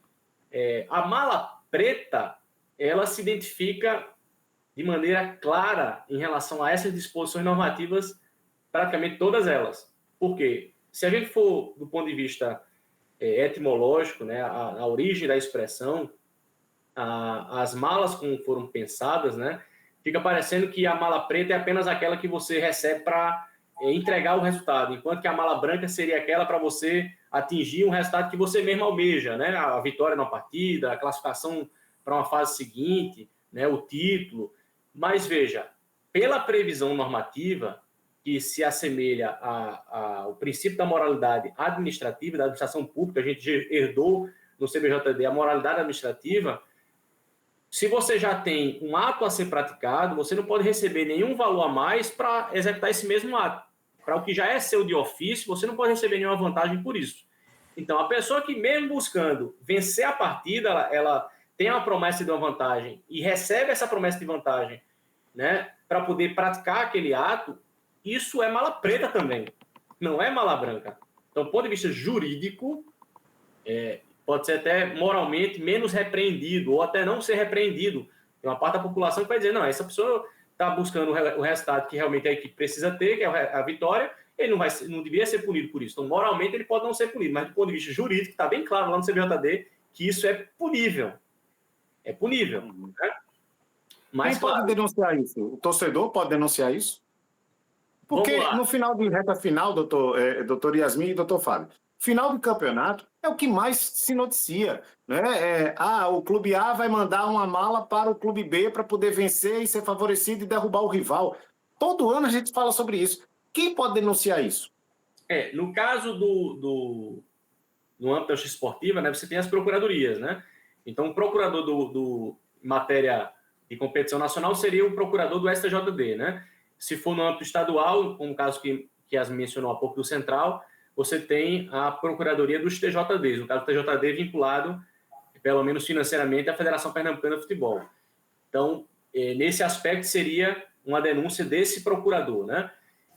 A mala preta, ela se identifica de maneira clara em relação a essas disposições normativas, praticamente todas elas. Por quê? Se a gente for do ponto de vista etimológico, né, a origem da expressão, as malas como foram pensadas, né, fica parecendo que a mala preta é apenas aquela que você recebe para entregar o resultado, enquanto que a mala branca seria aquela para você atingir um resultado que você mesmo almeja, né, a vitória na partida, a classificação para uma fase seguinte, né, o título. Mas veja, pela previsão normativa, que se assemelha ao princípio da moralidade administrativa, da administração pública, a gente herdou no CBJD a moralidade administrativa. Se você já tem um ato a ser praticado, você não pode receber nenhum valor a mais para executar esse mesmo ato. Para o que já é seu de ofício, você não pode receber nenhuma vantagem por isso. Então, a pessoa que mesmo buscando vencer a partida, ela tem uma promessa de uma vantagem e recebe essa promessa de vantagem, né, para poder praticar aquele ato, isso é mala preta também, não é mala branca. Então, do ponto de vista jurídico, pode ser até moralmente menos repreendido, ou até não ser repreendido. Tem uma parte da população que vai dizer, não, essa pessoa está buscando o resultado que realmente a equipe precisa ter, que é a vitória, ele não deveria ser punido por isso. Então, moralmente, ele pode não ser punido, mas do ponto de vista jurídico, está bem claro lá no CBJD que isso é punível. É punível. Né? Mas, quem pode denunciar isso? O torcedor pode denunciar isso? Porque no final de reta final, doutor Yasmin e doutor Fábio, final de campeonato é o que mais se noticia, né? O clube A vai mandar uma mala para o clube B para poder vencer e ser favorecido e derrubar o rival. Todo ano a gente fala sobre isso. Quem pode denunciar isso? No caso no âmbito da justiça esportiva, né, você tem as procuradorias, né? Então, o procurador do matéria de competição nacional seria o procurador do STJD, né? Se for no âmbito estadual, como o caso que Yasmin mencionou há pouco do Central, você tem a procuradoria dos TJDs, no caso do TJD vinculado, pelo menos financeiramente, à Federação Pernambucana de Futebol. Então, nesse aspecto, seria uma denúncia desse procurador, né?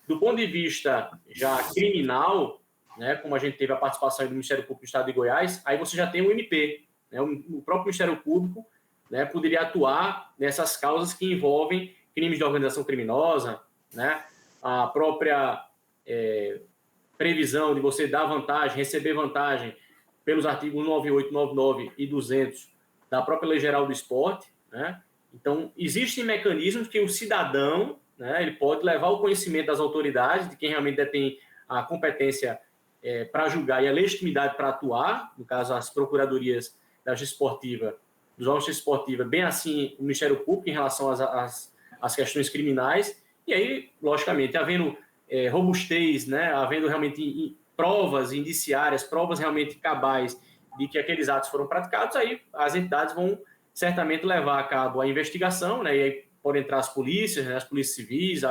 Do ponto de vista já criminal, né, como a gente teve a participação do Ministério Público do Estado de Goiás, aí você já tem o MP, né? O próprio Ministério Público, né, poderia atuar nessas causas que envolvem crimes de organização criminosa, né? A própria previsão de você dar vantagem, receber vantagem pelos artigos 98, 99 e 200 da própria Lei Geral do Esporte, né? Então, existem mecanismos que o cidadão, né, ele pode levar o conhecimento das autoridades, de quem realmente detém a competência para julgar e a legitimidade para atuar, no caso, as procuradorias da justiça esportiva, dos órgãos de justiça esportiva, bem assim o Ministério Público em relação às questões criminais, e aí, logicamente, havendo robustez, né, havendo realmente provas indiciárias, provas realmente cabais de que aqueles atos foram praticados, aí as entidades vão certamente levar a cabo a investigação, né, e aí podem entrar as polícias, né, as polícias civis,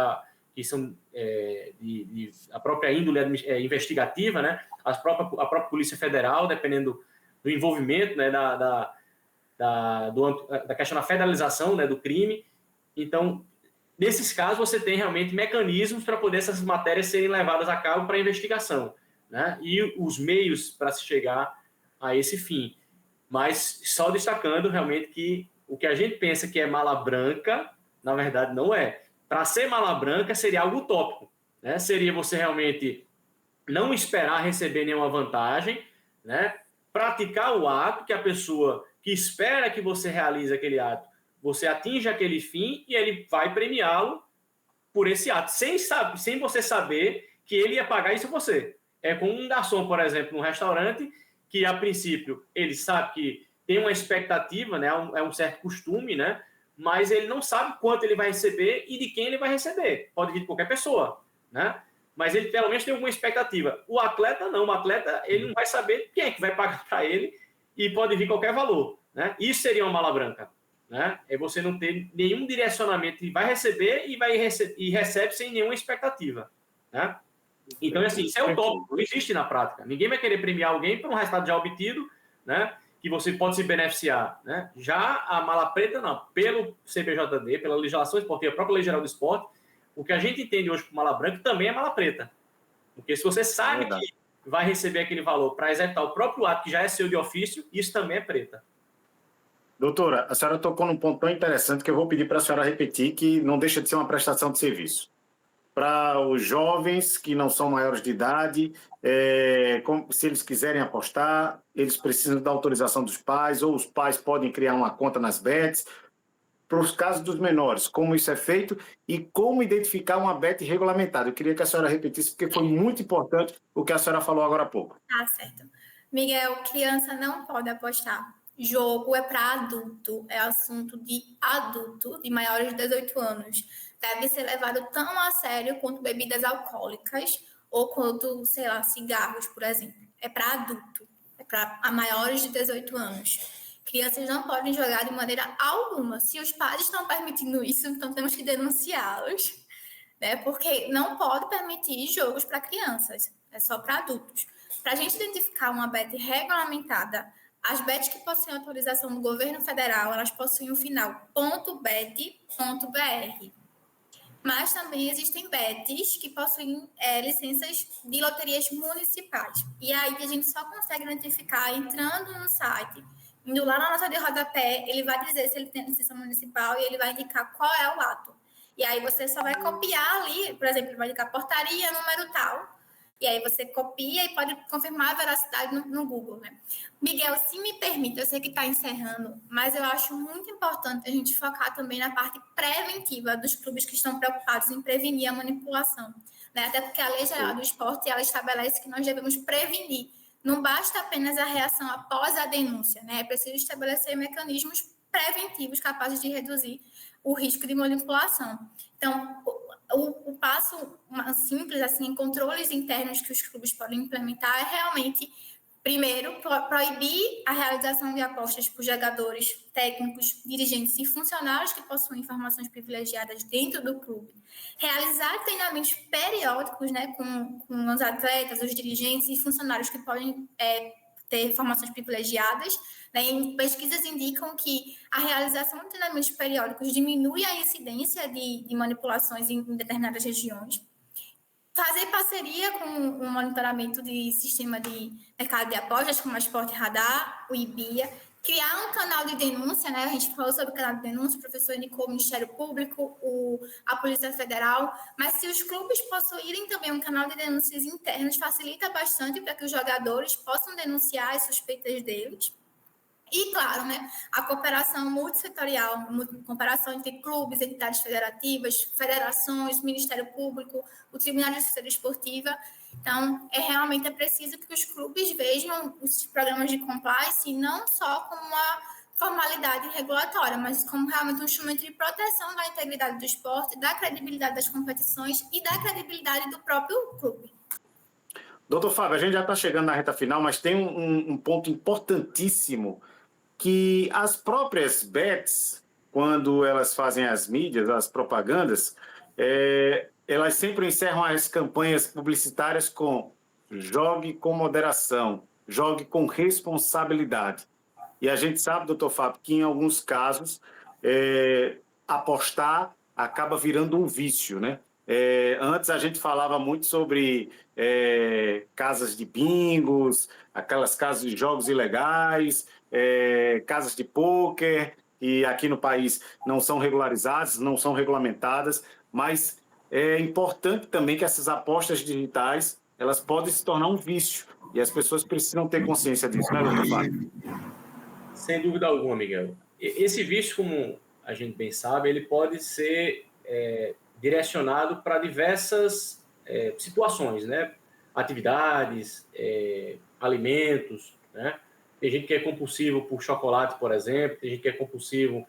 que são a própria índole investigativa, né, a própria Polícia Federal, dependendo do envolvimento, né, da questão da federalização, né, do crime. Então, nesses casos, você tem realmente mecanismos para poder essas matérias serem levadas a cabo para investigação, né, e os meios para se chegar a esse fim. Mas só destacando realmente que o que a gente pensa que é mala branca, na verdade não é. Para ser mala branca seria algo utópico, né? Seria você realmente não esperar receber nenhuma vantagem, né? Praticar o ato que a pessoa que espera que você realize aquele ato, você atinja aquele fim e ele vai premiá-lo por esse ato, sem você saber que ele ia pagar isso a você. É como um garçom, por exemplo, num restaurante, que a princípio ele sabe que tem uma expectativa, né, é um certo costume, né, mas ele não sabe quanto ele vai receber e de quem ele vai receber. Pode vir de qualquer pessoa, né? Mas ele pelo menos tem alguma expectativa. O atleta não, o atleta ele não vai saber quem é que vai pagar para ele e pode vir qualquer valor, né? Isso seria uma mala branca, né? É você não ter nenhum direcionamento, vai receber e recebe sem nenhuma expectativa, né? Então, assim, isso é utópico, não existe na prática. Ninguém vai querer premiar alguém por um resultado já obtido, né, que você pode se beneficiar, né? Já a mala preta, não. Pelo CBJD, pela legislação esportiva, a própria Lei Geral do Esporte, o que a gente entende hoje por mala branca também é mala preta. Porque se você sabe que vai receber aquele valor para executar o próprio ato que já é seu de ofício, isso também é preta. Doutora, a senhora tocou num ponto tão interessante que eu vou pedir para a senhora repetir, que não deixa de ser uma prestação de serviço. Para os jovens que não são maiores de idade, se eles quiserem apostar, eles precisam da autorização dos pais, ou os pais podem criar uma conta nas bets. Para os casos dos menores, como isso é feito e como identificar uma bet regulamentada. Eu queria que a senhora repetisse, porque foi muito importante o que a senhora falou agora há pouco. Tá certo. Miguel, criança não pode apostar. Jogo é para adulto, é assunto de adulto, de maiores de 18 anos. Deve ser levado tão a sério quanto bebidas alcoólicas ou quanto, sei lá, cigarros, por exemplo. É para adulto, é para maiores de 18 anos. Crianças não podem jogar de maneira alguma. Se os pais estão permitindo isso, então temos que denunciá-los, né? Porque não pode permitir jogos para crianças, é só para adultos. Para a gente identificar uma bet regulamentada, as bets que possuem autorização do governo federal, elas possuem o final .bet.br. Mas também existem bets que possuem licenças de loterias municipais. E aí a gente só consegue identificar entrando no site, indo lá na nota de rodapé, ele vai dizer se ele tem licença municipal e ele vai indicar qual é o ato. E aí você só vai copiar ali, por exemplo, ele vai indicar portaria, número tal. E aí você copia e pode confirmar a veracidade no Google, né? Miguel, se me permite, eu sei que está encerrando, mas eu acho muito importante a gente focar também na parte preventiva dos clubes que estão preocupados em prevenir a manipulação, né? Até porque a Lei Geral do Esporte, ela estabelece que nós devemos prevenir. Não basta apenas a reação após a denúncia, né? É preciso estabelecer mecanismos preventivos capazes de reduzir o risco de manipulação. Então, o passo simples, assim, controles internos que os clubes podem implementar é realmente Primeiro, proibir a realização de apostas por jogadores, técnicos, dirigentes e funcionários que possuem informações privilegiadas dentro do clube. Realizar treinamentos periódicos, né, com os atletas, os dirigentes e funcionários que podem ter informações privilegiadas. Né? Pesquisas indicam que a realização de treinamentos periódicos diminui a incidência de manipulações em determinadas regiões. Fazer parceria com o monitoramento de sistema de mercado de apostas, como a Sport Radar, o IBIA, criar um canal de denúncia, né? A gente falou sobre o canal de denúncia, o professor indicou o Ministério Público, a Polícia Federal, mas se os clubes possuírem também um canal de denúncias internas, facilita bastante para que os jogadores possam denunciar as suspeitas deles. E, claro, né, a cooperação multissetorial, cooperação entre clubes, entidades federativas, federações, Ministério Público, o Tribunal de Justiça Desportiva. Então, realmente é preciso que os clubes vejam os programas de compliance não só como uma formalidade regulatória, mas como realmente um instrumento de proteção da integridade do esporte, da credibilidade das competições e da credibilidade do próprio clube. Doutor Fábio, a gente já está chegando na reta final, mas tem um ponto importantíssimo que as próprias bets, quando elas fazem as mídias, as propagandas, elas sempre encerram as campanhas publicitárias com jogue com moderação, jogue com responsabilidade. E a gente sabe, doutor Fábio, que em alguns casos apostar acaba virando um vício, né? Antes a gente falava muito sobre casas de bingos, aquelas casas de jogos ilegais, casas de pôquer, que aqui no país não são regularizadas, não são regulamentadas, mas é importante também que essas apostas digitais elas podem se tornar um vício, e as pessoas precisam ter consciência disso, né, doutor Fábio? Sem dúvida alguma, Miguel. Esse vício, como a gente bem sabe, ele pode ser direcionado para diversas situações, né? Atividades, alimentos, né? Tem gente que é compulsivo por chocolate, por exemplo, tem gente que é compulsivo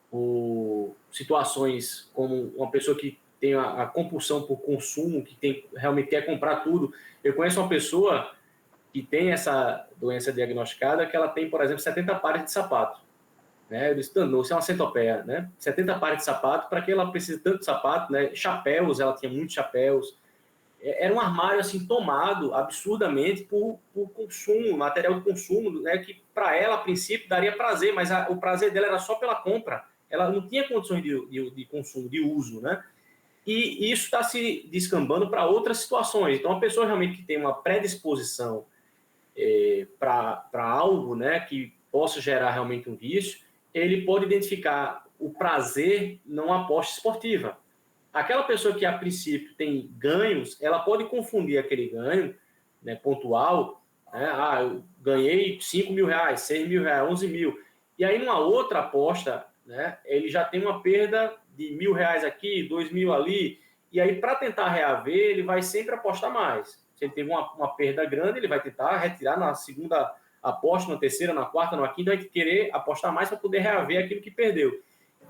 por situações como uma pessoa que tem a compulsão por consumo, que realmente quer comprar tudo. Eu conheço uma pessoa que tem essa doença diagnosticada, que ela tem, por exemplo, 70 pares de sapato. Né? Eu disse, isso é uma centopeia, né? 70 pares de sapato, para que ela precisa tanto de sapato, né? Chapéus, ela tinha muitos chapéus. Era um armário assim tomado absurdamente por consumo, material de consumo, né, que para ela, a princípio, daria prazer, mas o prazer dela era só pela compra. Ela não tinha condições de consumo, de uso, né? E isso está se descambando para outras situações. Então, a pessoa realmente que tem uma predisposição para algo, né, que possa gerar realmente um vício, ele pode identificar o prazer numa aposta esportiva. Aquela pessoa que, a princípio, tem ganhos, ela pode confundir aquele ganho, né, pontual, né? Eu ganhei 5 mil reais, 6 mil reais, 11 mil. E aí, numa outra aposta, né, ele já tem uma perda de R$1.000 aqui, 2 mil ali. E aí, para tentar reaver, ele vai sempre apostar mais. Se ele teve uma perda grande, ele vai tentar retirar na segunda aposta, na terceira, na quarta, na quinta, vai querer apostar mais para poder reaver aquilo que perdeu.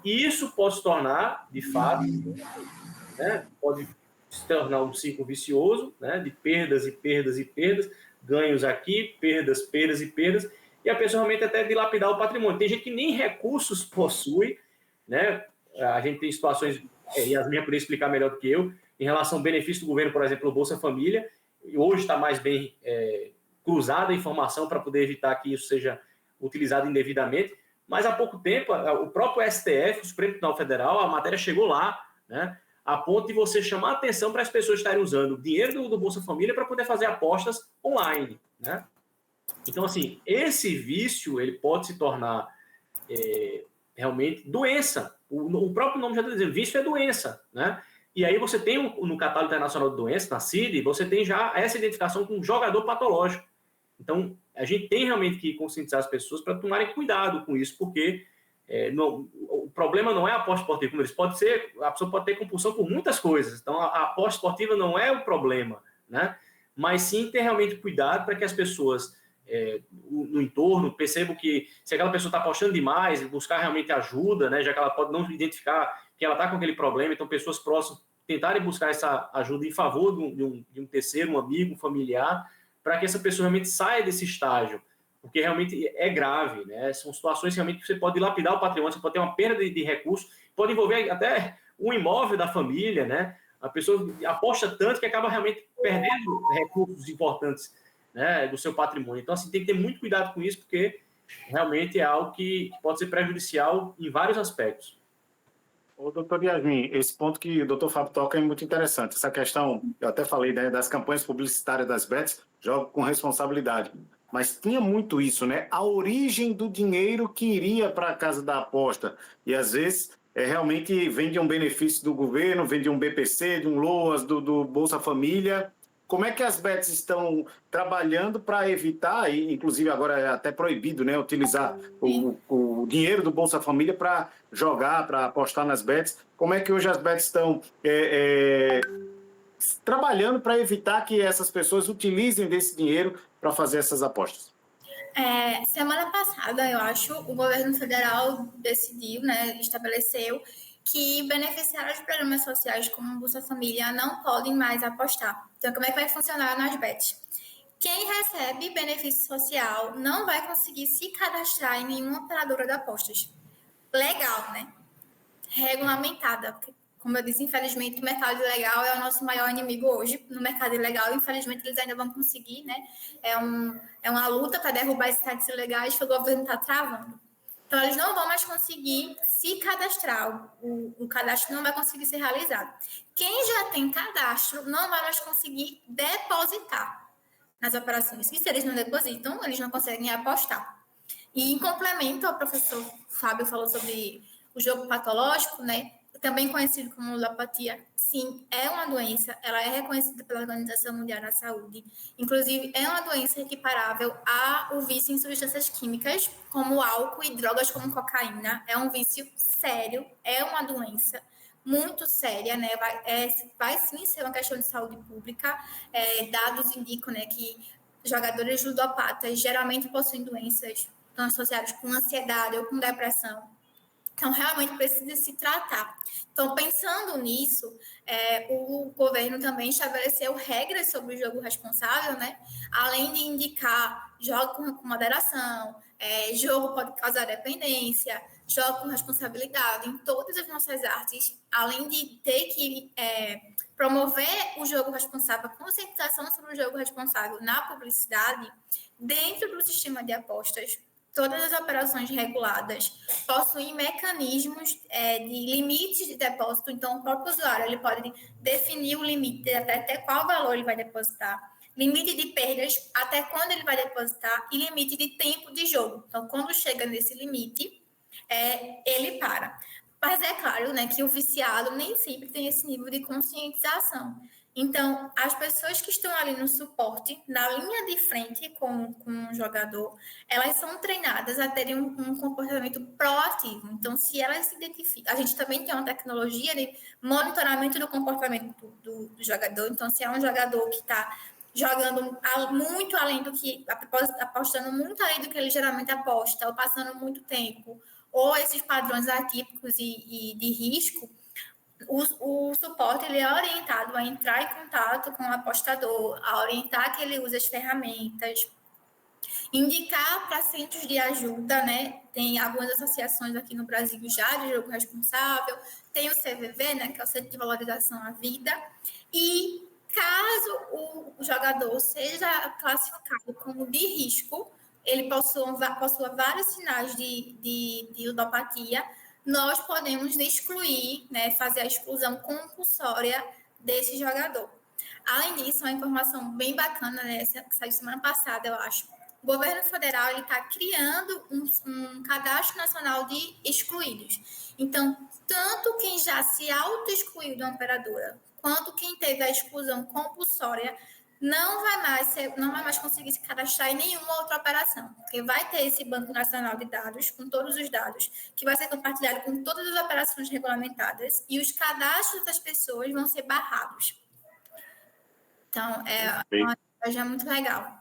E isso pode se tornar, de fato, né, pode se tornar um ciclo vicioso, né, de perdas e perdas e perdas, ganhos aqui, perdas, perdas e perdas, e a pessoa realmente até dilapidar o patrimônio. Tem gente que nem recursos possui, né? A gente tem situações, e a minha poderia explicar melhor do que eu, em relação ao benefício do governo, por exemplo, o Bolsa Família, e hoje está mais bem cruzada a informação para poder evitar que isso seja utilizado indevidamente. Mas há pouco tempo, o próprio STF, o Supremo Tribunal Federal, a matéria chegou lá, né, a ponto de você chamar a atenção para as pessoas estarem usando o dinheiro do Bolsa Família para poder fazer apostas online. Né? Então, assim, esse vício ele pode se tornar realmente doença. O próprio nome já está dizendo, vício é doença. Né? E aí você tem, no Catálogo Internacional de Doenças, na CID, você tem já essa identificação com um jogador patológico. Então, a gente tem realmente que conscientizar as pessoas para tomarem cuidado com isso, porque o problema não é a aposta esportiva, como eles pode ser, a pessoa pode ter compulsão por muitas coisas. Então, a aposta esportiva não é o problema, né? Mas sim ter realmente cuidado para que as pessoas no entorno percebam que se aquela pessoa está apostando demais, buscar realmente ajuda, né? Já que ela pode não identificar que ela está com aquele problema, então pessoas próximas tentarem buscar essa ajuda em favor de um terceiro, um amigo, um familiar, para que essa pessoa realmente saia desse estágio, porque realmente é grave, né? São situações realmente que você pode dilapidar o patrimônio, você pode ter uma perda de recursos, pode envolver até um imóvel da família, né? A pessoa aposta tanto que acaba realmente perdendo recursos importantes, né, do seu patrimônio. Então, assim, tem que ter muito cuidado com isso, porque realmente é algo que pode ser prejudicial em vários aspectos. Ô, doutor Yasmin, esse ponto que o doutor Fábio toca é muito interessante. Essa questão, eu até falei, né, das campanhas publicitárias das bets, jogo com responsabilidade. Mas tinha muito isso, né? A origem do dinheiro que iria para a casa da aposta. E, às vezes, realmente vem de um benefício do governo, vem de um BPC, de um LOAS, do Bolsa Família. Como é que as bets estão trabalhando para evitar, e inclusive agora é até proibido, né, utilizar o dinheiro do Bolsa Família para jogar, para apostar nas bets? Como é que hoje as bets estão trabalhando para evitar que essas pessoas utilizem desse dinheiro para fazer essas apostas? Semana passada, eu acho, o governo federal decidiu, né, estabeleceu que beneficiários de programas sociais como o Bolsa Família não podem mais apostar. Então, como é que vai funcionar nas bets? Quem recebe benefício social não vai conseguir se cadastrar em nenhuma operadora de apostas. Legal, né? Regulamentada. Como eu disse, infelizmente, o mercado ilegal é o nosso maior inimigo hoje. No mercado ilegal, infelizmente, eles ainda vão conseguir, né? É uma luta para derrubar esses sites ilegais que o governo está travando. Então, eles não vão mais conseguir se cadastrar. O cadastro não vai conseguir ser realizado. Quem já tem cadastro não vai mais conseguir depositar nas operações. E se eles não depositam, eles não conseguem apostar. E em complemento ao professor Fábio falou sobre o jogo patológico, né? Também conhecido como ludopatia, sim, é uma doença, ela é reconhecida pela Organização Mundial da Saúde. Inclusive, é uma doença equiparável ao vício em substâncias químicas, como álcool e drogas como cocaína. É um vício sério, é uma doença muito séria, né? Vai sim ser uma questão de saúde pública. Dados indicam, né, que jogadores ludopatas geralmente possuem doenças estão associadas com ansiedade ou com depressão. Então, realmente precisa se tratar. Então, pensando nisso, o governo também estabeleceu regras sobre o jogo responsável, né? Além de indicar jogo com moderação, jogo pode causar dependência, jogo com responsabilidade em todas as nossas artes, além de ter que promover o jogo responsável, a conscientização sobre o jogo responsável na publicidade, dentro do sistema de apostas. Todas as operações reguladas possuem mecanismos de limites de depósito, então o próprio usuário ele pode definir o limite até qual valor ele vai depositar, limite de perdas até quando ele vai depositar e limite de tempo de jogo. Então, quando chega nesse limite, ele para. Mas é claro, né, que o viciado nem sempre tem esse nível de conscientização. Então, as pessoas que estão ali no suporte, na linha de frente com o jogador, elas são treinadas a terem um comportamento proativo. Então, se elas se identificam... A gente também tem uma tecnologia de monitoramento do comportamento do jogador. Então, se é um jogador que está jogando muito além do que... apostando muito além do que ele geralmente aposta, ou passando muito tempo, ou esses padrões atípicos e de risco, o suporte ele é orientado a entrar em contato com o apostador, a orientar que ele use as ferramentas, indicar para centros de ajuda, né? Tem algumas associações aqui no Brasil já de jogo responsável, tem o CVV, né, que é o Centro de Valorização à Vida, e caso o jogador seja classificado como de risco, ele possua vários sinais de ludopatia, nós podemos excluir, né, fazer a exclusão compulsória desse jogador. Além disso, uma informação bem bacana, né, que saiu semana passada, eu acho. O governo federal está criando um cadastro nacional de excluídos. Então, tanto quem já se auto-excluiu de uma operadora, quanto quem teve a exclusão compulsória, não vai mais conseguir se cadastrar em nenhuma outra operação, porque vai ter esse Banco Nacional de Dados, com todos os dados, que vai ser compartilhado com todas as operações regulamentadas, e os cadastros das pessoas vão ser barrados. Então, é uma estratégia muito legal.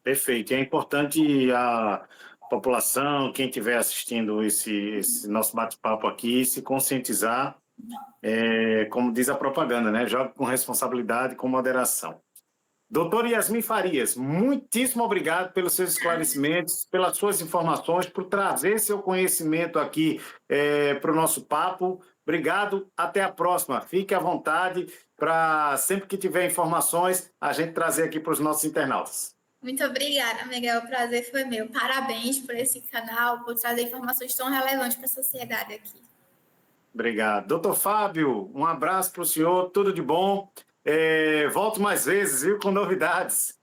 Perfeito. É importante a população, quem estiver assistindo esse nosso bate-papo aqui, se conscientizar, como diz a propaganda, né? Jogue com responsabilidade, com moderação. Doutora Yasmin Farias, muitíssimo obrigado pelos seus esclarecimentos, pelas suas informações, por trazer seu conhecimento aqui para o nosso papo. Obrigado, até a próxima. Fique à vontade para, sempre que tiver informações, a gente trazer aqui para os nossos internautas. Muito obrigada, Miguel. O prazer foi meu. Parabéns por esse canal, por trazer informações tão relevantes para a sociedade aqui. Obrigado. Doutor Fábio, um abraço para o senhor, tudo de bom. Volto mais vezes, viu, com novidades.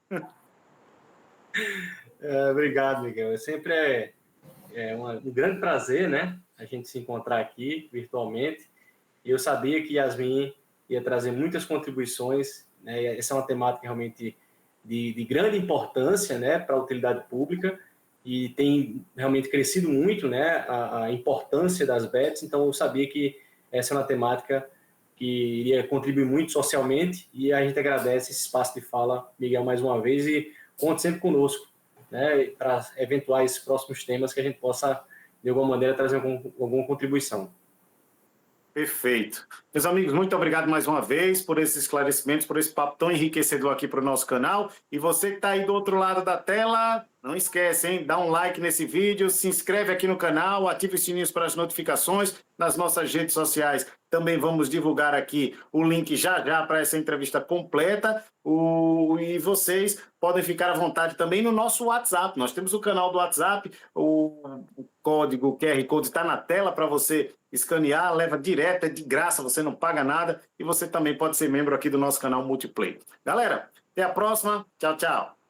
Obrigado, Miguel. Sempre um grande prazer, né, a gente se encontrar aqui virtualmente. E eu sabia que Yasmin ia trazer muitas contribuições, né? Essa é uma temática realmente de grande importância, né, para a utilidade pública, e tem realmente crescido muito, né, a importância das BETs. Então eu sabia que essa é uma temática que iria contribuir muito socialmente, e a gente agradece esse espaço de fala, Miguel, mais uma vez, e conte sempre conosco, né, para eventuais próximos temas que a gente possa, de alguma maneira, trazer alguma contribuição. Perfeito. Meus amigos, muito obrigado mais uma vez por esses esclarecimentos, por esse papo tão enriquecedor aqui para o nosso canal. E você que está aí do outro lado da tela, não esquece, hein? Dá um like nesse vídeo, se inscreve aqui no canal, ative os sininhos para as notificações nas nossas redes sociais. Também vamos divulgar aqui o link já para essa entrevista completa. E vocês podem ficar à vontade também no nosso WhatsApp. Nós temos o canal do WhatsApp, o código, o QR Code está na tela para você escanear, leva direto, é de graça, você não paga nada, e você também pode ser membro aqui do nosso canal Multiplay. Galera, até a próxima. Tchau, tchau.